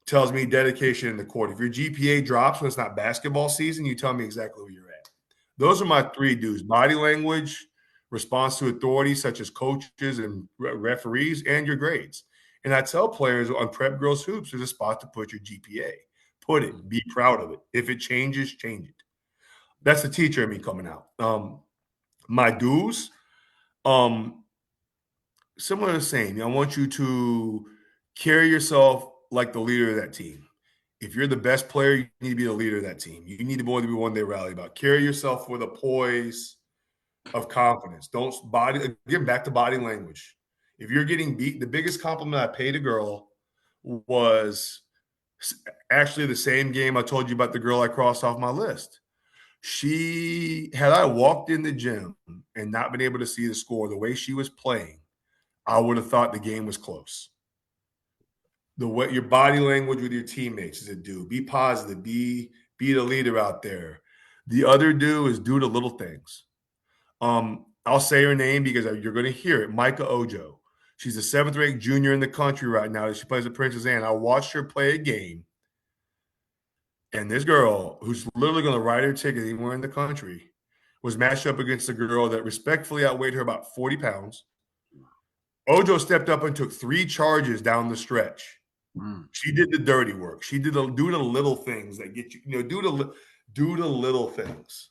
tells me dedication in the court. If your GPA drops when it's not basketball season, you tell me exactly where you're at. Those are my 3 do's: body language, response to authority, such as coaches and referees, and your grades. And I tell players on Prep Girls Hoops, there's a spot to put your GPA. Put it. Be proud of it. If it changes, change it. That's the teacher in me coming out. My do's, similar to the same. I want you to carry yourself like the leader of that team. If you're the best player, you need to be the leader of that team. You need to be one they rally about. Carry yourself with a poise of confidence. Get back to body language. If you're getting beat, the biggest compliment I paid a girl was actually the same game I told you about the girl I crossed off my list. Had I walked in the gym and not been able to see the score, the way she was playing, I would have thought the game was close. Your body language with your teammates is a do. Be positive. Be the leader out there. The other do is do the little things. I'll say her name because you're going to hear it. Micah Ojo. She's a 7th-ranked junior in the country right now. She plays at Princess Anne. I watched her play a game, and this girl, who's literally going to write her ticket anywhere in the country, was matched up against a girl that respectfully outweighed her about 40 pounds. Ojo stepped up and took 3 charges down the stretch. She did the dirty work. She do the little things that get you, do the little things.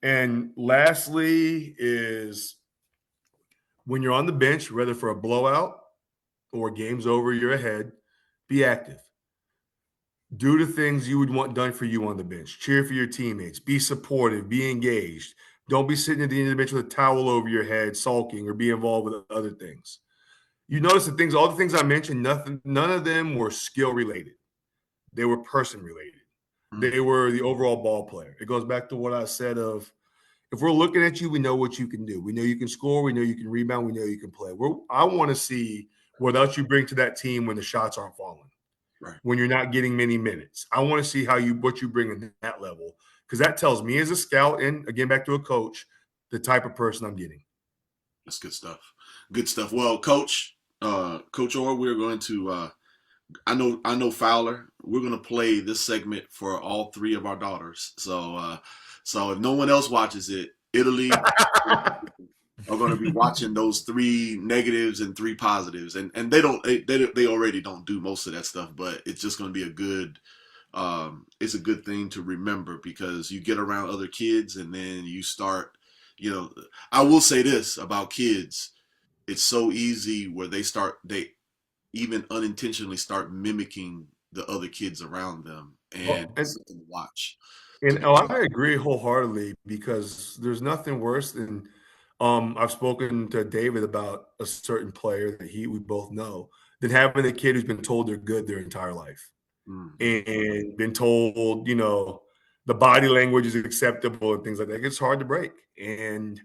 And lastly is when you're on the bench, whether for a blowout or game's over, you're ahead, be active. Do the things you would want done for you on the bench. Cheer for your teammates. Be supportive. Be engaged. Don't be sitting at the end of the bench with a towel over your head, sulking, or be involved with other things. You notice all the things I mentioned, none of them were skill related. They were person related. They were the overall ball player. It goes back to what I said of, if we're looking at you, we know what you can do. We know you can score. We know you can rebound. We know you can play. I want to see what else you bring to that team when the shots aren't falling, right, when you're not getting many minutes. I want to see what you bring in that level, because that tells me as a scout and, again, back to a coach, the type of person I'm getting. That's good stuff. Good stuff. Well, Coach Orr, we're going to I know Fowler. We're going to play this segment for all 3 of our daughters. So if no one else watches it, Italy are going to be watching those 3 negatives and 3 positives, and they already don't do most of that stuff, but it's just going to be it's a good thing to remember, because you get around other kids and then you start, I will say this about kids. It's so easy where they even unintentionally start mimicking the other kids around them, and it's something to watch. And I agree wholeheartedly, because there's nothing worse than I've spoken to David about a certain player that we both know, than having a kid who's been told they're good their entire life and been told, the body language is acceptable and things like that. It's hard to break. And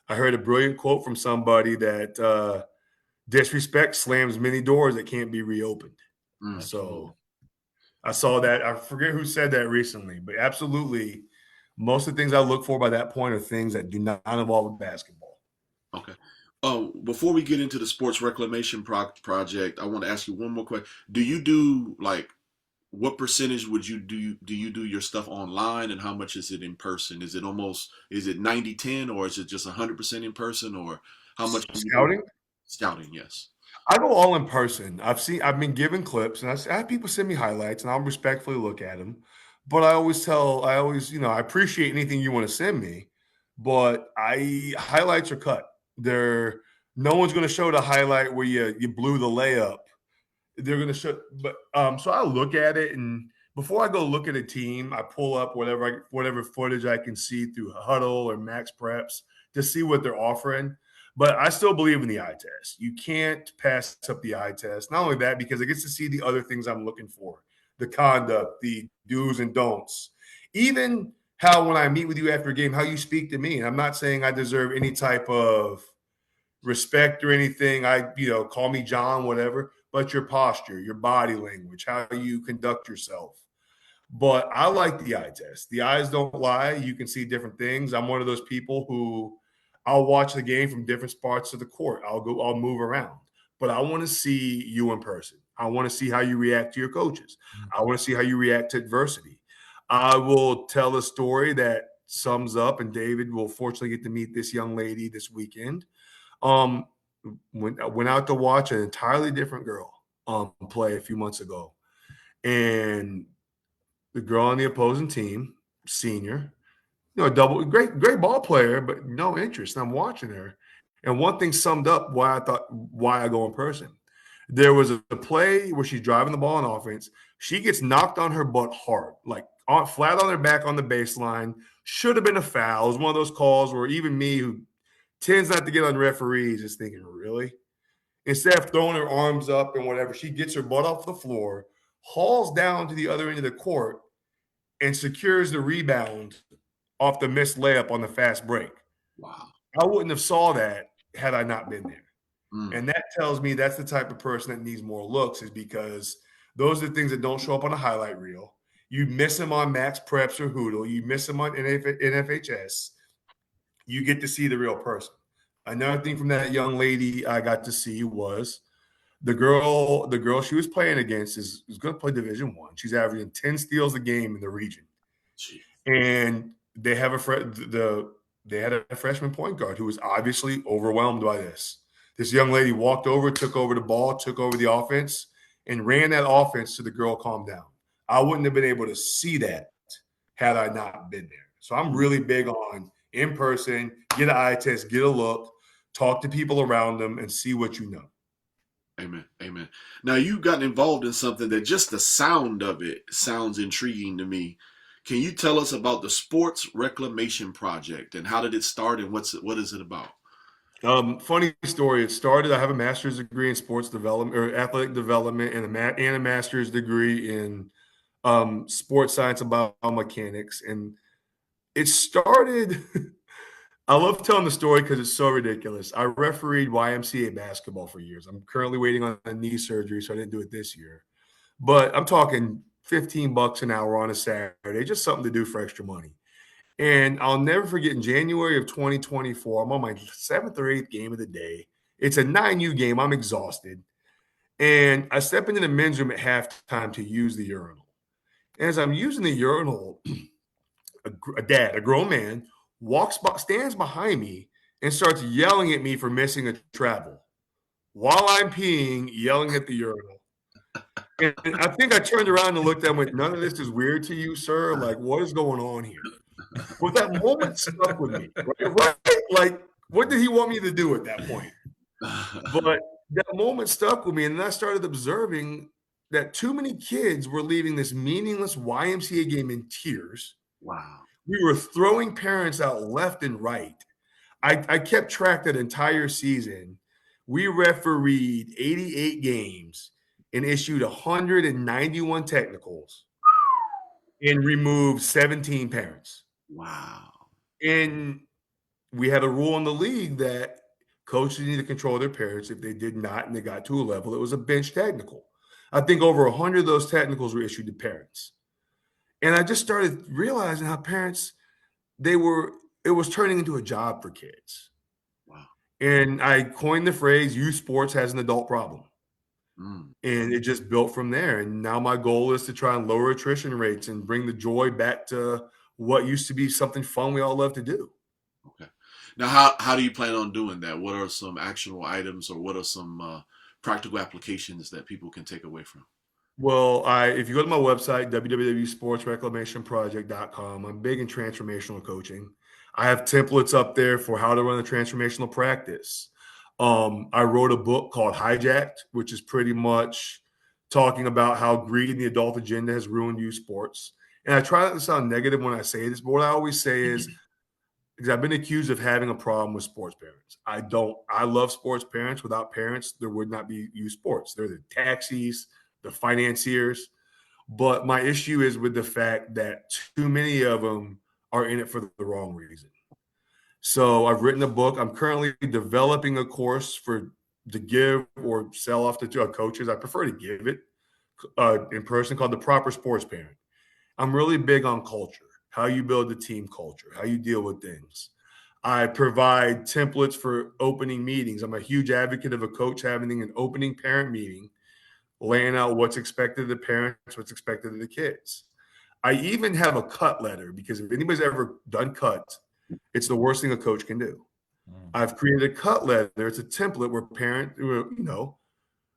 I heard a brilliant quote from somebody that disrespect slams many doors that can't be reopened. So I saw that. I forget who said that recently, but absolutely, most of the things I look for by that point are things that do not involve basketball. Okay. Before we get into the Sports Reclamation Project, I want to ask you one more question. Do you do what percentage would you do? Do you do your stuff online, and how much is it in person? Is it 90-10, or is it just 100% in person, or how much? Scouting? Scouting, yes. I go all in person. I've been given clips, and I have people send me highlights, and I'll respectfully look at them. But I always, I appreciate anything you want to send me, but highlights are cut. No one's going to show the highlight where you blew the layup. They're going to show, but so I look at it, and before I go look at a team, I pull up whatever footage I can see through Huddle or Max Preps to see what they're offering. But I still believe in the eye test. You can't pass up the eye test. Not only that, because it gets to see the other things I'm looking for, the conduct, the do's and don'ts, even how when I meet with you after a game, how you speak to me. And I'm not saying I deserve any type of respect or anything. Call me John, whatever, but your posture, your body language, how you conduct yourself. But I like the eye test. The eyes don't lie. You can see different things. I'm one of those people who I'll watch the game from different parts of the court. I'll move around, but I want to see you in person. I want to see how you react to your coaches. I want to see how you react to adversity. I will tell a story that sums up, and David will fortunately get to meet this young lady this weekend. Went out to watch an entirely different girl play a few months ago, and the girl on the opposing team, senior, great ball player, but no interest. And I'm watching her, and one thing summed up why I go in person. There was a play where she's driving the ball on offense. She gets knocked on her butt hard, flat on her back on the baseline. Should have been a foul. It was one of those calls where even me, who tends not to get on referees, is thinking, really? Instead of throwing her arms up and whatever, she gets her butt off the floor, hauls down to the other end of the court, and secures the rebound off the missed layup on the fast break. Wow. I wouldn't have saw that had I not been there. And that tells me that's the type of person that needs more looks, is because those are the things that don't show up on a highlight reel. You miss them on Max Preps or Hoodle. You miss them on NFHS. You get to see the real person. Another thing from that young lady I got to see was the girl she was playing against is going to play Division I. She's averaging 10 steals a game in the region. Jeez. And they have they had a freshman point guard who was obviously overwhelmed by this. This young lady walked over, took over the ball, took over the offense, and ran that offense till the girl calmed down. I wouldn't have been able to see that had I not been there. So I'm really big on in person, get an eye test, get a look, talk to people around them, and see what you know. Amen. Amen. Now, you've gotten involved in something that just the sound of it sounds intriguing to me. Can you tell us about the Sports Reclamation Project, and how did it start, and what is it about? Funny story. It started, I have a master's degree in sports development or athletic development and a master's degree in sports science and biomechanics. And it started, I love telling the story because it's so ridiculous. I refereed YMCA basketball for years. I'm currently waiting on a knee surgery, so I didn't do it this year. But I'm talking $15 an hour on a Saturday, just something to do for extra money. And I'll never forget, in January of 2024, I'm on my 7th or 8th game of the day. It's a 9U game. I'm exhausted. And I step into the men's room at halftime to use the urinal. And as I'm using the urinal, a grown man, stands behind me and starts yelling at me for missing a travel while I'm peeing, yelling at the urinal. And I think I turned around and looked at him and went, "None of this is weird to you, sir? Like, what is going on here?" But that moment stuck with me, right? Like, what did he want me to do at that point? But that moment stuck with me, and then I started observing that too many kids were leaving this meaningless YMCA game in tears. Wow. We were throwing parents out left and right. I kept track that entire season. We refereed 88 games and issued 191 technicals and removed 17 parents. Wow. And we had a rule in the league that coaches need to control their parents. If they did not and they got to a level, it was a bench technical. I think over 100 of those technicals were issued to parents. And I just started realizing how parents, it was turning into a job for kids. Wow. And I coined the phrase, youth sports has an adult problem. Mm. And it just built from there. And now my goal is to try and lower attrition rates and bring the joy back to what used to be something fun we all love to do. Okay. Now, how do you plan on doing that? What are some actionable items, or what are some practical applications that people can take away from? Well, if you go to my website, www.sportsreclamationproject.com, I'm big in transformational coaching. I have templates up there for how to run a transformational practice. I wrote a book called Hijacked, which is pretty much talking about how greed and the adult agenda has ruined youth sports. And I try not to sound negative when I say this, but what I always say is, because I've been accused of having a problem with sports parents. I don't. I love sports parents. Without parents, there would not be youth sports. They're the taxis, the financiers. But my issue is with the fact that too many of them are in it for the wrong reason. So I've written a book. I'm currently developing a course to give or sell off to coaches. I prefer to give it in person, called The Proper Sports Parent. I'm really big on culture, how you build a team culture, how you deal with things. I provide templates for opening meetings. I'm a huge advocate of a coach having an opening parent meeting, laying out what's expected of the parents, what's expected of the kids. I even have a cut letter, because if anybody's ever done cuts, it's the worst thing a coach can do. I've created a cut letter. It's a template where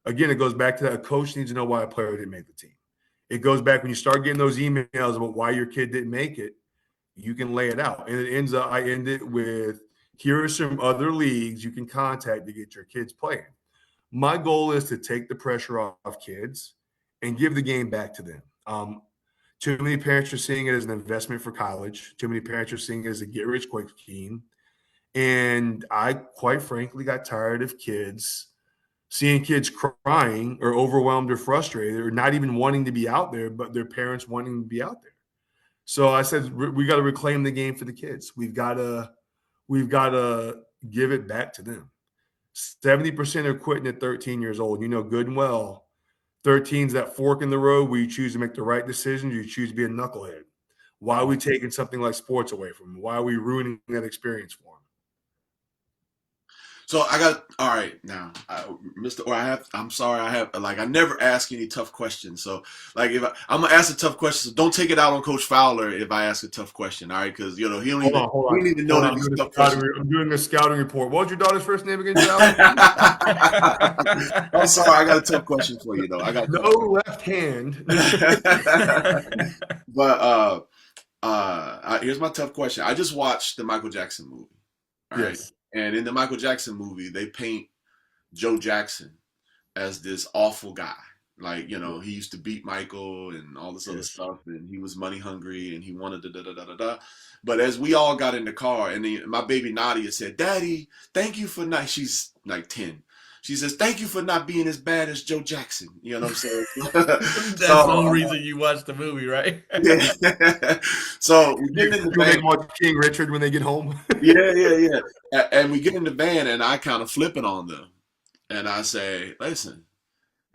again, it goes back to that a coach needs to know why a player didn't make the team. It goes back when you start getting those emails about why your kid didn't make it, you can lay it out. And I end it with, here are some other leagues you can contact to get your kids playing. My goal is to take the pressure off kids and give the game back to them. Too many parents are seeing it as an investment for college. Too many parents are seeing it as a get-rich-quick scheme. And I, quite frankly, got tired of seeing kids crying or overwhelmed or frustrated or not even wanting to be out there, but their parents wanting to be out there. So I said, we got to reclaim the game for the kids. We've got to give it back to them. 70% are quitting at 13 years old. You know good and well, 13's that fork in the road where you choose to make the right decisions, you choose to be a knucklehead. Why are we taking something like sports away from them? Why are we ruining that experience for them? So all right, now, Mr. Orr, I never ask any tough questions. So like, I'm going to ask a tough question, so don't take it out on Coach Fowler if I ask a tough question. All right. Cause he don't even know that these tough questions. I'm doing a scouting report. What was your daughter's first name again, Sal? I'm sorry. I got a tough question for you though. I got no left hand. But, here's my tough question. I just watched the Michael Jackson movie. All right. Yes. And in the Michael Jackson movie, they paint Joe Jackson as this awful guy. Like, he used to beat Michael and all this other stuff, and he was money hungry and he wanted to da-da-da-da-da. But as we all got in the car, and my baby Nadia said, "Daddy, thank you for not," she's like 10. She says, "Thank you for not being as bad as Joe Jackson." You know what I'm saying? That's the whole reason you watched the movie, right? Yeah. So we get in the van. They watch King Richard when they get home. Yeah. And we get in the van, and I kind of flip it on them. And I say, "Listen,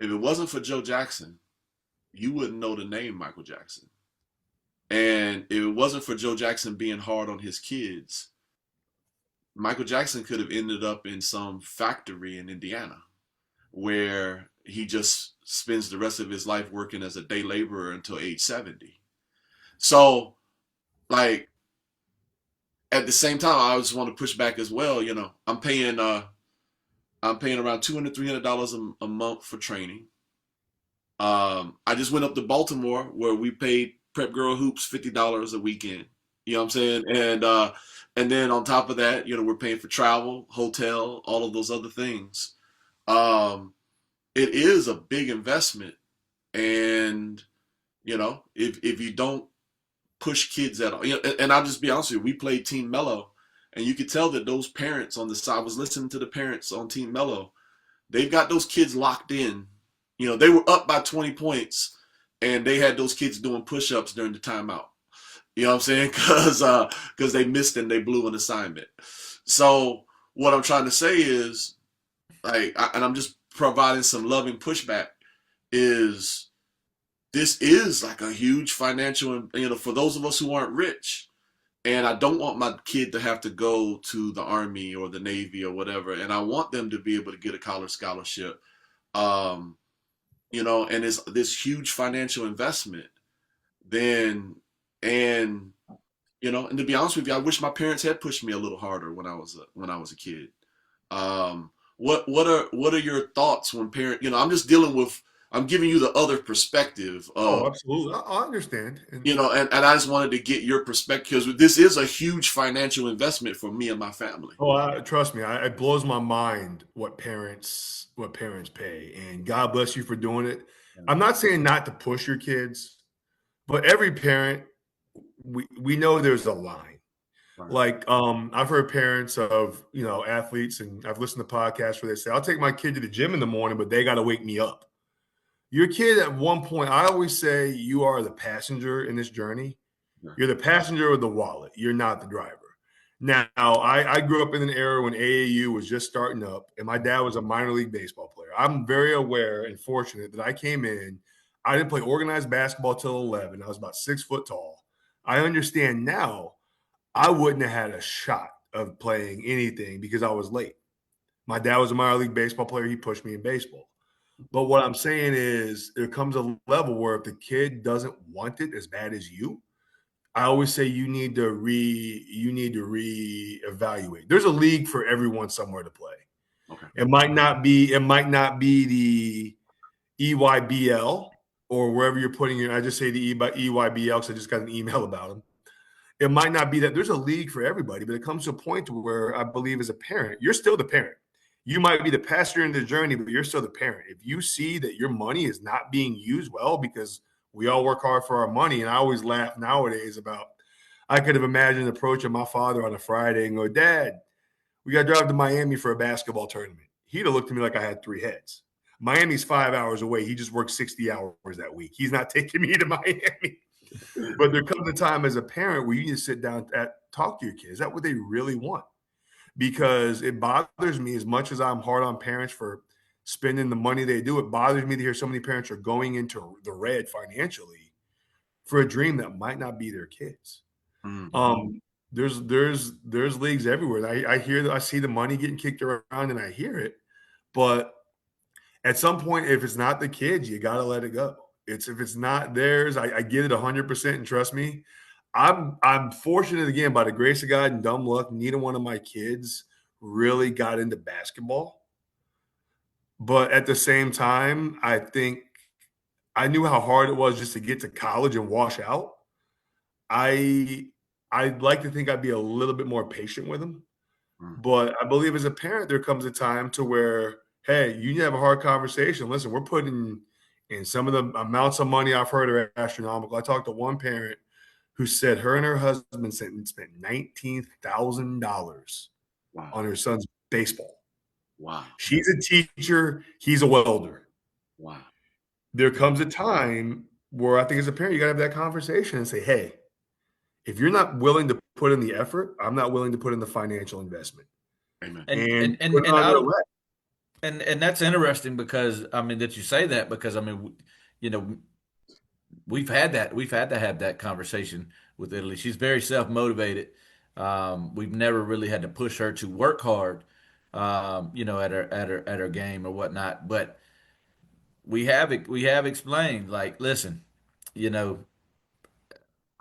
if it wasn't for Joe Jackson, you wouldn't know the name Michael Jackson. And if it wasn't for Joe Jackson being hard on his kids, Michael Jackson could have ended up in some factory in Indiana where he just spends the rest of his life working as a day laborer until age 70. So, like, at the same time, I just want to push back as well. I'm paying around $200, $300 a month for training. I just went up to Baltimore where we paid Prep Girl Hoops $50 a weekend. You know what I'm saying? And then on top of that, we're paying for travel, hotel, all of those other things. It is a big investment. And, if you don't push kids at all, and I'll just be honest with you, we played Team Mello And you could tell that those parents on the side, I was listening to the parents on Team Mello, they've got those kids locked in. You know, they were up by 20 points and they had those kids doing push-ups during the timeout. You know what I'm saying? Because they missed and they blew an assignment. So what I'm trying to say is, and I'm just providing some loving pushback, is this is like a huge financial, for those of us who aren't rich. And I don't want my kid to have to go to the Army or the Navy or whatever. And I want them to be able to get a college scholarship. And it's this huge financial investment. Then, and and to be honest with you, I wish my parents had pushed me a little harder when I was a kid. What are your thoughts when I'm giving you the other perspective Oh, of, absolutely. I understand. and I just wanted to get your perspective because this is a huge financial investment for me and my family. Trust me, it blows my mind what parents pay, and God bless you for doing it. I'm not saying not to push your kids, but every parent, we know there's a line. Right. Like, I've heard parents of, athletes, and I've listened to podcasts where they say, I'll take my kid to the gym in the morning, but they got to wake me up. Your kid at one point, I always say you are the passenger in this journey. Yeah. You're the passenger of the wallet. You're not the driver. Now, I grew up in an era when AAU was just starting up, and my dad was a minor league baseball player. I'm very aware and fortunate that I came in. I didn't play organized basketball till 11. I was about 6 foot tall. I understand now I wouldn't have had a shot of playing anything because I was late. My dad was a minor league baseball player. He pushed me in baseball. But what I'm saying is there comes a level where if the kid doesn't want it as bad as you, I always say you need to reevaluate. There's a league for everyone somewhere to play. Okay. It might not be the EYBL or wherever you're putting it. I just say the EYBL because I just got an email about them. It might not be that. There's a league for everybody, but it comes to a point where I believe as a parent, you're still the parent. You might be the passenger in the journey, but you're still the parent. If you see that your money is not being used well, because we all work hard for our money, and I always laugh nowadays about, I could have imagined approaching my father on a Friday and go, Dad, we got to drive to Miami for a basketball tournament. He'd have looked at me like I had 3 heads. Miami's 5 hours away. He just worked 60 hours that week. He's not taking me to Miami. But there comes a time as a parent where you need to sit down and talk to your kids. Is that what they really want? Because it bothers me, as much as I'm hard on parents for spending the money they do, it bothers me to hear so many parents are going into the red financially for a dream that might not be their kids. Mm-hmm. There's leagues everywhere. I see the money getting kicked around and I hear it, but at some point, if it's not the kids, you got to let it go. If it's not theirs, I get it 100%, and trust me, I'm fortunate, again, by the grace of God and dumb luck, neither one of my kids really got into basketball. But at the same time, I think I knew how hard it was just to get to college and wash out. I'd like to think I'd be a little bit more patient with them. But I believe as a parent, there comes a time to where, hey, you need to have a hard conversation. Listen, we're putting in some of the amounts of money I've heard are astronomical. I talked to one parent who said her and her husband spent $19,000 on her son's baseball. Wow. She's a teacher. He's a welder. Wow. There comes a time where I think as a parent, you got to have that conversation and say, hey, if you're not willing to put in the effort, I'm not willing to put in the financial investment. Amen. And that's interesting because, I mean, that you say that because, I mean, we've had to have that conversation with Italy. She's very self-motivated. We've never really had to push her to work hard, at her game or whatnot. But we have explained, like, listen,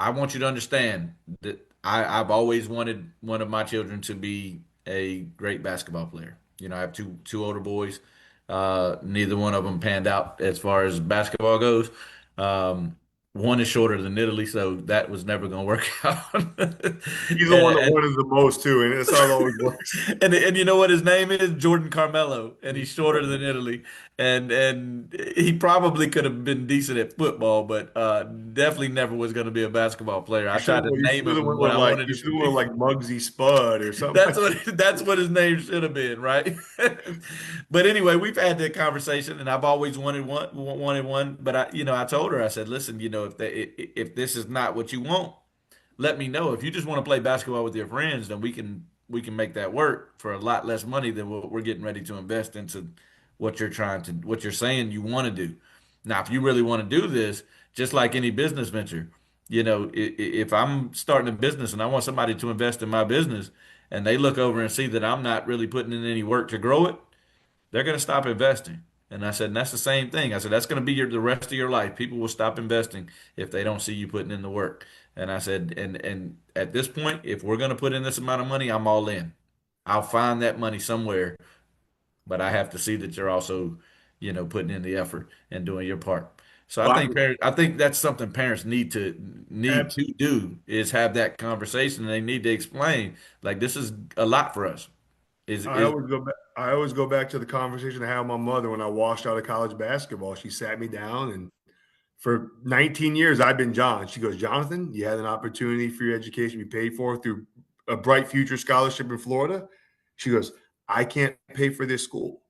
I want you to understand that I've always wanted one of my children to be a great basketball player. I have two older boys. Neither one of them panned out as far as basketball goes. One is shorter than Italy, so that was never going to work out. He's the one that and, wanted the most too, and that's how it always works. and you know what his name is? Jordan Carmelo, and he's shorter than Italy. And he probably could have been decent at football, but definitely never was going to be a basketball player. I tried to You name should have him went what with I like wanted you him to should have went be. like Muggsy Spud or something. That's what his name should have been, right? But anyway, we've had that conversation, and I've always wanted one. But I told her, I said, listen, if this is not what you want, let me know. If you just want to play basketball with your friends, then we can make that work for a lot less money than what we're getting ready to invest into what you're saying you want to do. Now, if you really want to do this, just like any business venture, if I'm starting a business and I want somebody to invest in my business and they look over and see that I'm not really putting in any work to grow it, they're going to stop investing. And I said, and that's the same thing. I said, that's going to be the rest of your life. People will stop investing if they don't see you putting in the work. And I said, and at this point, if we're going to put in this amount of money, I'm all in. I'll find that money somewhere, but I have to see that you're also, putting in the effort and doing your part. So I Well, think I think that's something parents need to do is have that conversation. And they need to explain like this is a lot for us. I Is always go back. I always go back to the conversation I had with my mother when I washed out of college basketball. She sat me down, and for 19 years, I've been John. She goes, Jonathan, you had an opportunity for your education to be paid for through a Bright Future scholarship in Florida. She goes, I can't pay for this school.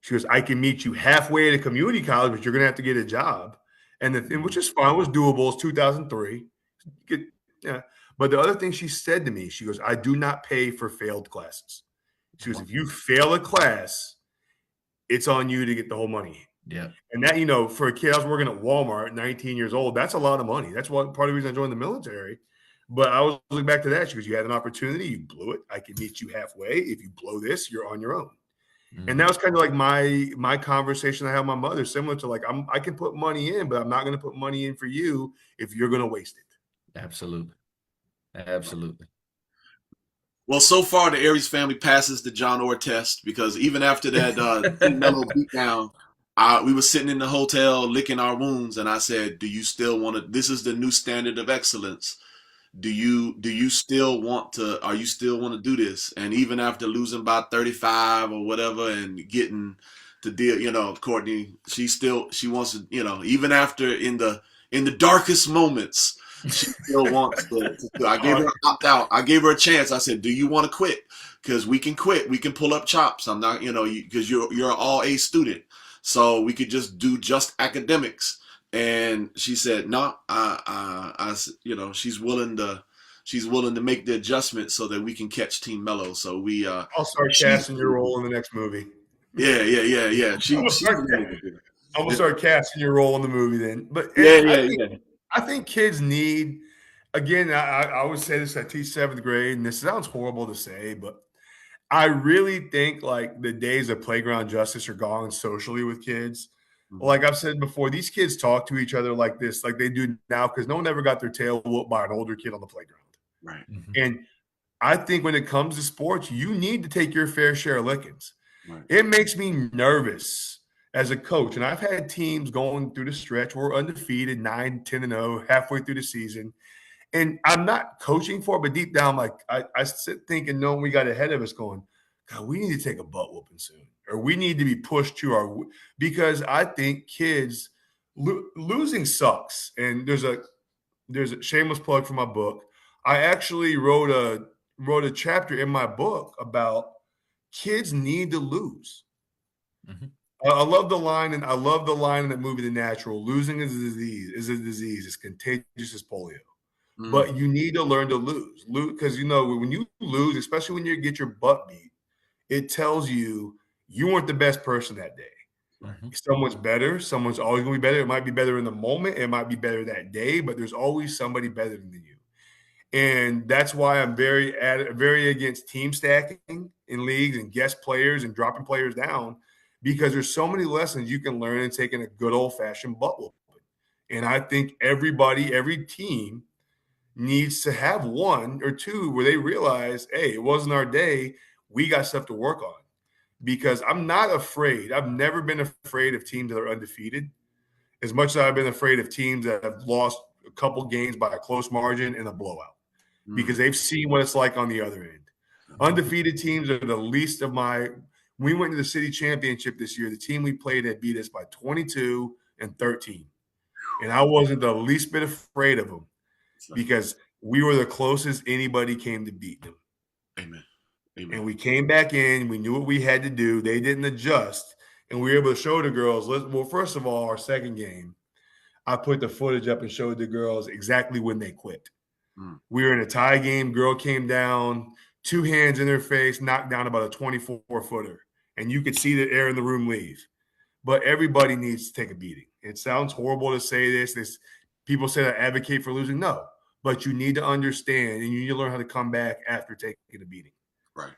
She goes, I can meet you halfway at a community college, but you're going to have to get a job. And the thing, which is fine, was doable. It's 2003. Yeah. But the other thing she said to me, she goes, I do not pay for failed classes. She goes, if you fail a class, it's on you to get the whole money. yeah. And that, for a kid, I was working at Walmart, 19 years old. That's a lot of money. That's part of the reason I joined the military. But I was looking back to that. She goes, you had an opportunity, you blew it. I can meet you halfway. If you blow this, you're on your own. Mm-hmm. And that was kind of like my conversation I had with my mother, similar to like I can put money in, but I'm not going to put money in for you if you're going to waste it. Absolutely. Absolutely. Well, so far the Aries family passes the Jon Orr test because even after that Team Mello beatdown, we were sitting in the hotel licking our wounds, and I said, "Do you still want to? This is the new standard of excellence. Do you still want to? Are you still want to do this?" And even after losing by 35 or whatever and getting to deal, Courtney, she wants to, even after in the darkest moments. She still wants to. I gave her an opt out. I gave her a chance. I said, "Do you want to quit? Because we can quit. We can pull up chops. I'm not, because you're an all A student, so we could just do just academics." And she said, "No, she's willing to make the adjustment so that we can catch Team Mello." So we. I'll start casting your role in the next movie. Yeah. I'm gonna start casting your role in the movie then. But yeah. I think kids need, again, I always say this, I teach 7th grade, and this sounds horrible to say, but I really think like the days of playground justice are gone socially with kids. Mm-hmm. Like I've said before, these kids talk to each other like this, like they do now, because no one ever got their tail whooped by an older kid on the playground. Right. Mm-hmm. And I think when it comes to sports, you need to take your fair share of lickings. Right. It makes me nervous as a coach, and I've had teams going through the stretch where we're undefeated, 9, 10-0, halfway through the season. And I'm not coaching for it, but deep down, like I sit thinking, knowing we got ahead of us going, God, we need to take a butt whooping soon. Or we need to be pushed to because I think kids losing sucks. And there's a shameless plug for my book. I actually wrote a chapter in my book about kids need to lose. Mm-hmm. I love the line, and I love the line in that movie, The Natural. Losing is a disease. It's contagious as polio. Mm. But you need to learn to lose. Because, when you lose, especially when you get your butt beat, it tells you weren't the best person that day. Mm-hmm. Someone's better. Someone's always going to be better. It might be better in the moment. It might be better that day, but there's always somebody better than you. And that's why I'm very against team stacking in leagues and guest players and dropping players down, because there's so many lessons you can learn in taking a good old-fashioned butt whooping. And I think every team needs to have one or two where they realize, hey, it wasn't our day. We got stuff to work on. Because I'm not afraid. I've never been afraid of teams that are undefeated, as much as I've been afraid of teams that have lost a couple games by a close margin and a blowout, because they've seen what it's like on the other end. Undefeated teams are the least of my – we went to the city championship this year. The team we played had beat us by 22 and 13. And I wasn't the least bit afraid of them because we were the closest anybody came to beat them. Amen. And we came back in. We knew what we had to do. They didn't adjust. And we were able to show the girls, well, first of all, our second game, I put the footage up and showed the girls exactly when they quit. We were in a tie game. Girl came down, 2 hands in her face, knocked down about a 24-footer. And you could see the air in the room leave. But everybody needs to take a beating. It sounds horrible to say this. People say I advocate for losing. No. But you need to understand, and you need to learn how to come back after taking a beating. Right.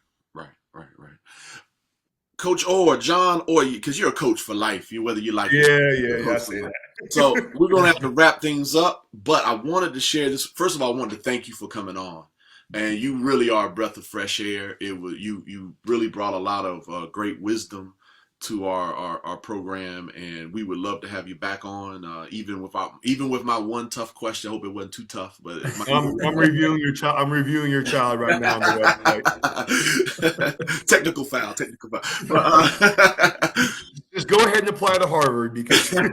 Coach Orr, Jon Orr, because you're a coach for life, whether you like it. Yeah, I say that. So we're going to have to wrap things up, but I wanted to share this. First of all, I wanted to thank you for coming on. And you really are a breath of fresh air. You really brought a lot of great wisdom to our program, and we would love to have you back on. Even with my one tough question, I hope it wasn't too tough. But I'm reviewing your child. I'm reviewing your child right now on the website. Technical foul. Just go ahead and apply to Harvard because. With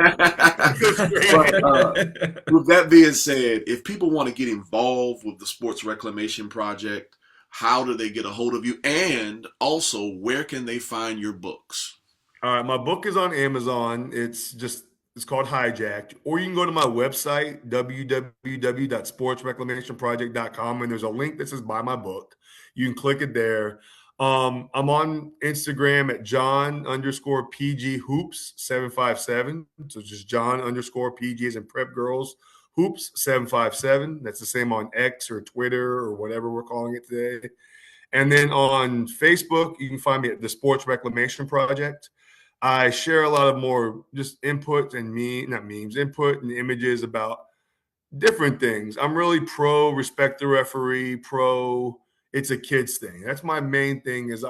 that being said, if people want to get involved with the Sports Reclamation Project, how do they get a hold of you? And also, where can they find your books? All right, my book is on Amazon. It's called Hijacked. Or you can go to my website, www.sportsreclamationproject.com, and there's a link that says buy my book. You can click it there. I'm on Instagram at Jon_PG Hoops 757. So just Jon_PG as in Prep Girls Hoops 757. That's the same on X or Twitter or whatever we're calling it today. And then on Facebook, you can find me at the Sports Reclamation Project. I share a lot of more just input and input and images about different things. I'm really pro respect the referee, pro it's a kids thing. That's my main thing is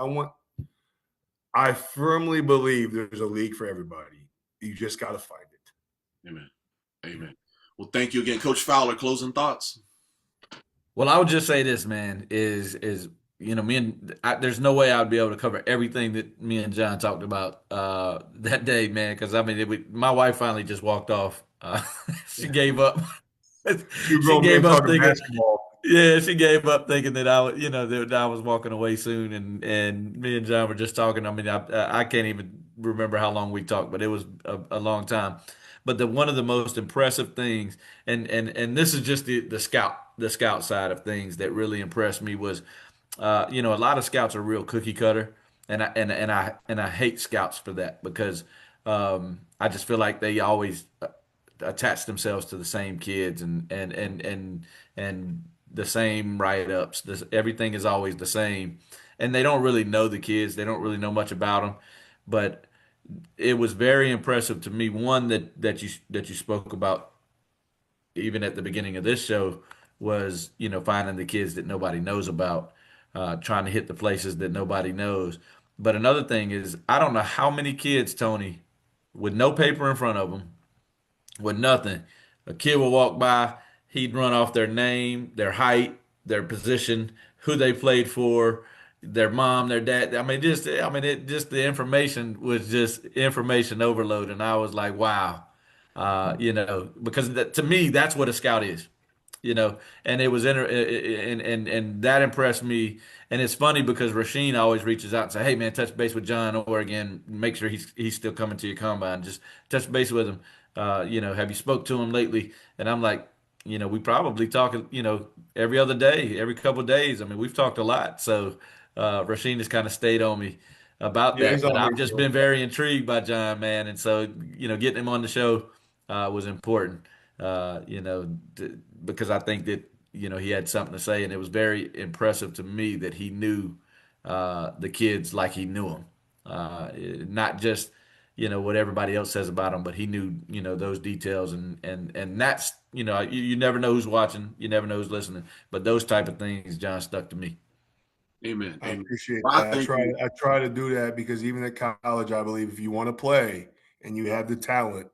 I firmly believe there's a league for everybody. You just got to find it. Amen. Well, thank you again. Coach Fowler, closing thoughts? Well, I would just say this, man, is there's no way I'd be able to cover everything that me and Jon talked about that day, man, because, my wife finally just walked off. She gave up. She gave up thinking basketball. Yeah, she gave up thinking that I was walking away soon, and me and Jon were just talking. I can't even remember how long we talked, but it was a long time. But one of the most impressive things, and this is just the scout side of things that really impressed me was, a lot of scouts are real cookie cutter, and I hate scouts for that because I just feel like they always attach themselves to the same kids and the same write-ups. Everything is always the same, and they don't really know the kids. They don't really know much about them, but it was very impressive to me. One that you spoke about even at the beginning of this show was finding the kids that nobody knows about, trying to hit the places that nobody knows. But another thing is, I don't know how many kids, Tony, with no paper in front of them, with nothing, a kid will walk by. He'd run off their name, their height, their position, who they played for, their mom, their dad. The information was just information overload, and I was like, wow, because to me that's what a scout is, and it was and that impressed me. And it's funny because Rasheen always reaches out and say, hey man, touch base with Jon Orr again, make sure he's still coming to your combine, just touch base with him. Have you spoke to him lately? And I'm like, we probably talk, every other day, every couple of days. We've talked a lot. So Rasheen has kind of stayed on me about that. But I've just been very intrigued by Jon, man. And so, getting him on the show was important, because I think that, he had something to say. And it was very impressive to me that he knew the kids like he knew them. Not just, what everybody else says about him, but he knew, those details. And that's, you never know who's watching. You never know who's listening. But those type of things, Jon, stuck to me. Amen. I appreciate that. I try to do that because even at college, I believe if you want to play and you have the talent,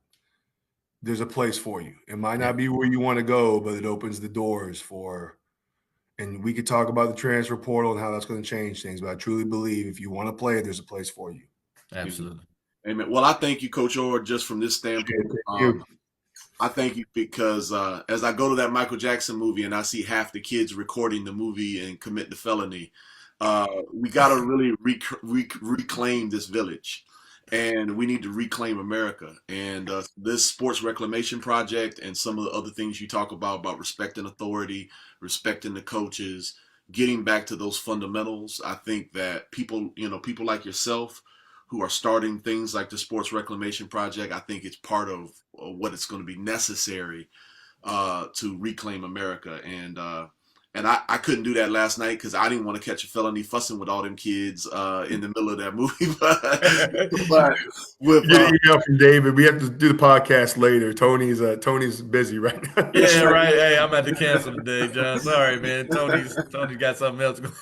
there's a place for you. It might not be where you want to go, but it opens the doors for. And we could talk about the transfer portal and how that's going to change things. But I truly believe if you want to play, there's a place for you. Absolutely. Amen. Well, I thank you, Coach Orr, just from this standpoint. I thank you because as I go to that Michael Jackson movie and I see half the kids recording the movie and commit the felony, we got to really reclaim this village. And we need to reclaim America. And this Sports Reclamation Project and some of the other things you talk about respecting authority, respecting the coaches, getting back to those fundamentals. I think that people like yourself who are starting things like the Sports Reclamation Project, I think it's part of what it's going to be necessary to reclaim America. And I couldn't do that last night because I didn't want to catch a felony fussing with all them kids in the middle of that movie. but with get an email from David. We have to do the podcast later. Tony's busy right now. Yeah, right. Hey, I'm at to cancel today, John. Sorry, man. Tony's got something else going.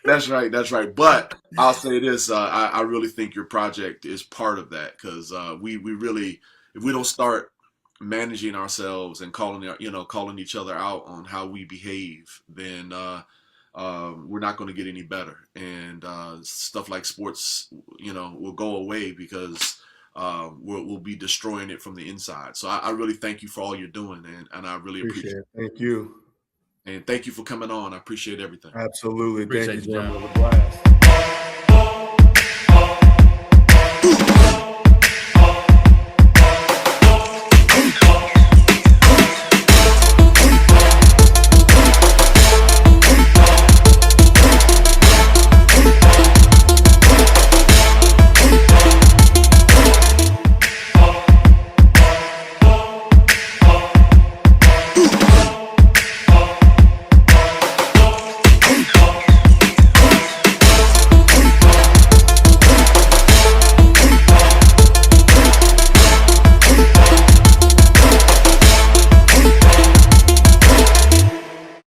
That's right. But I'll say this: I really think your project is part of that because we really, if we don't start managing ourselves and calling each other out on how we behave, then we're not going to get any better. And stuff like sports, will go away because we'll be destroying it from the inside. So I really thank you for all you're doing, and I really appreciate it. Thank you. And thank you for coming on. I appreciate everything. Absolutely. Appreciate Thank you, you, John. John. It was a blast.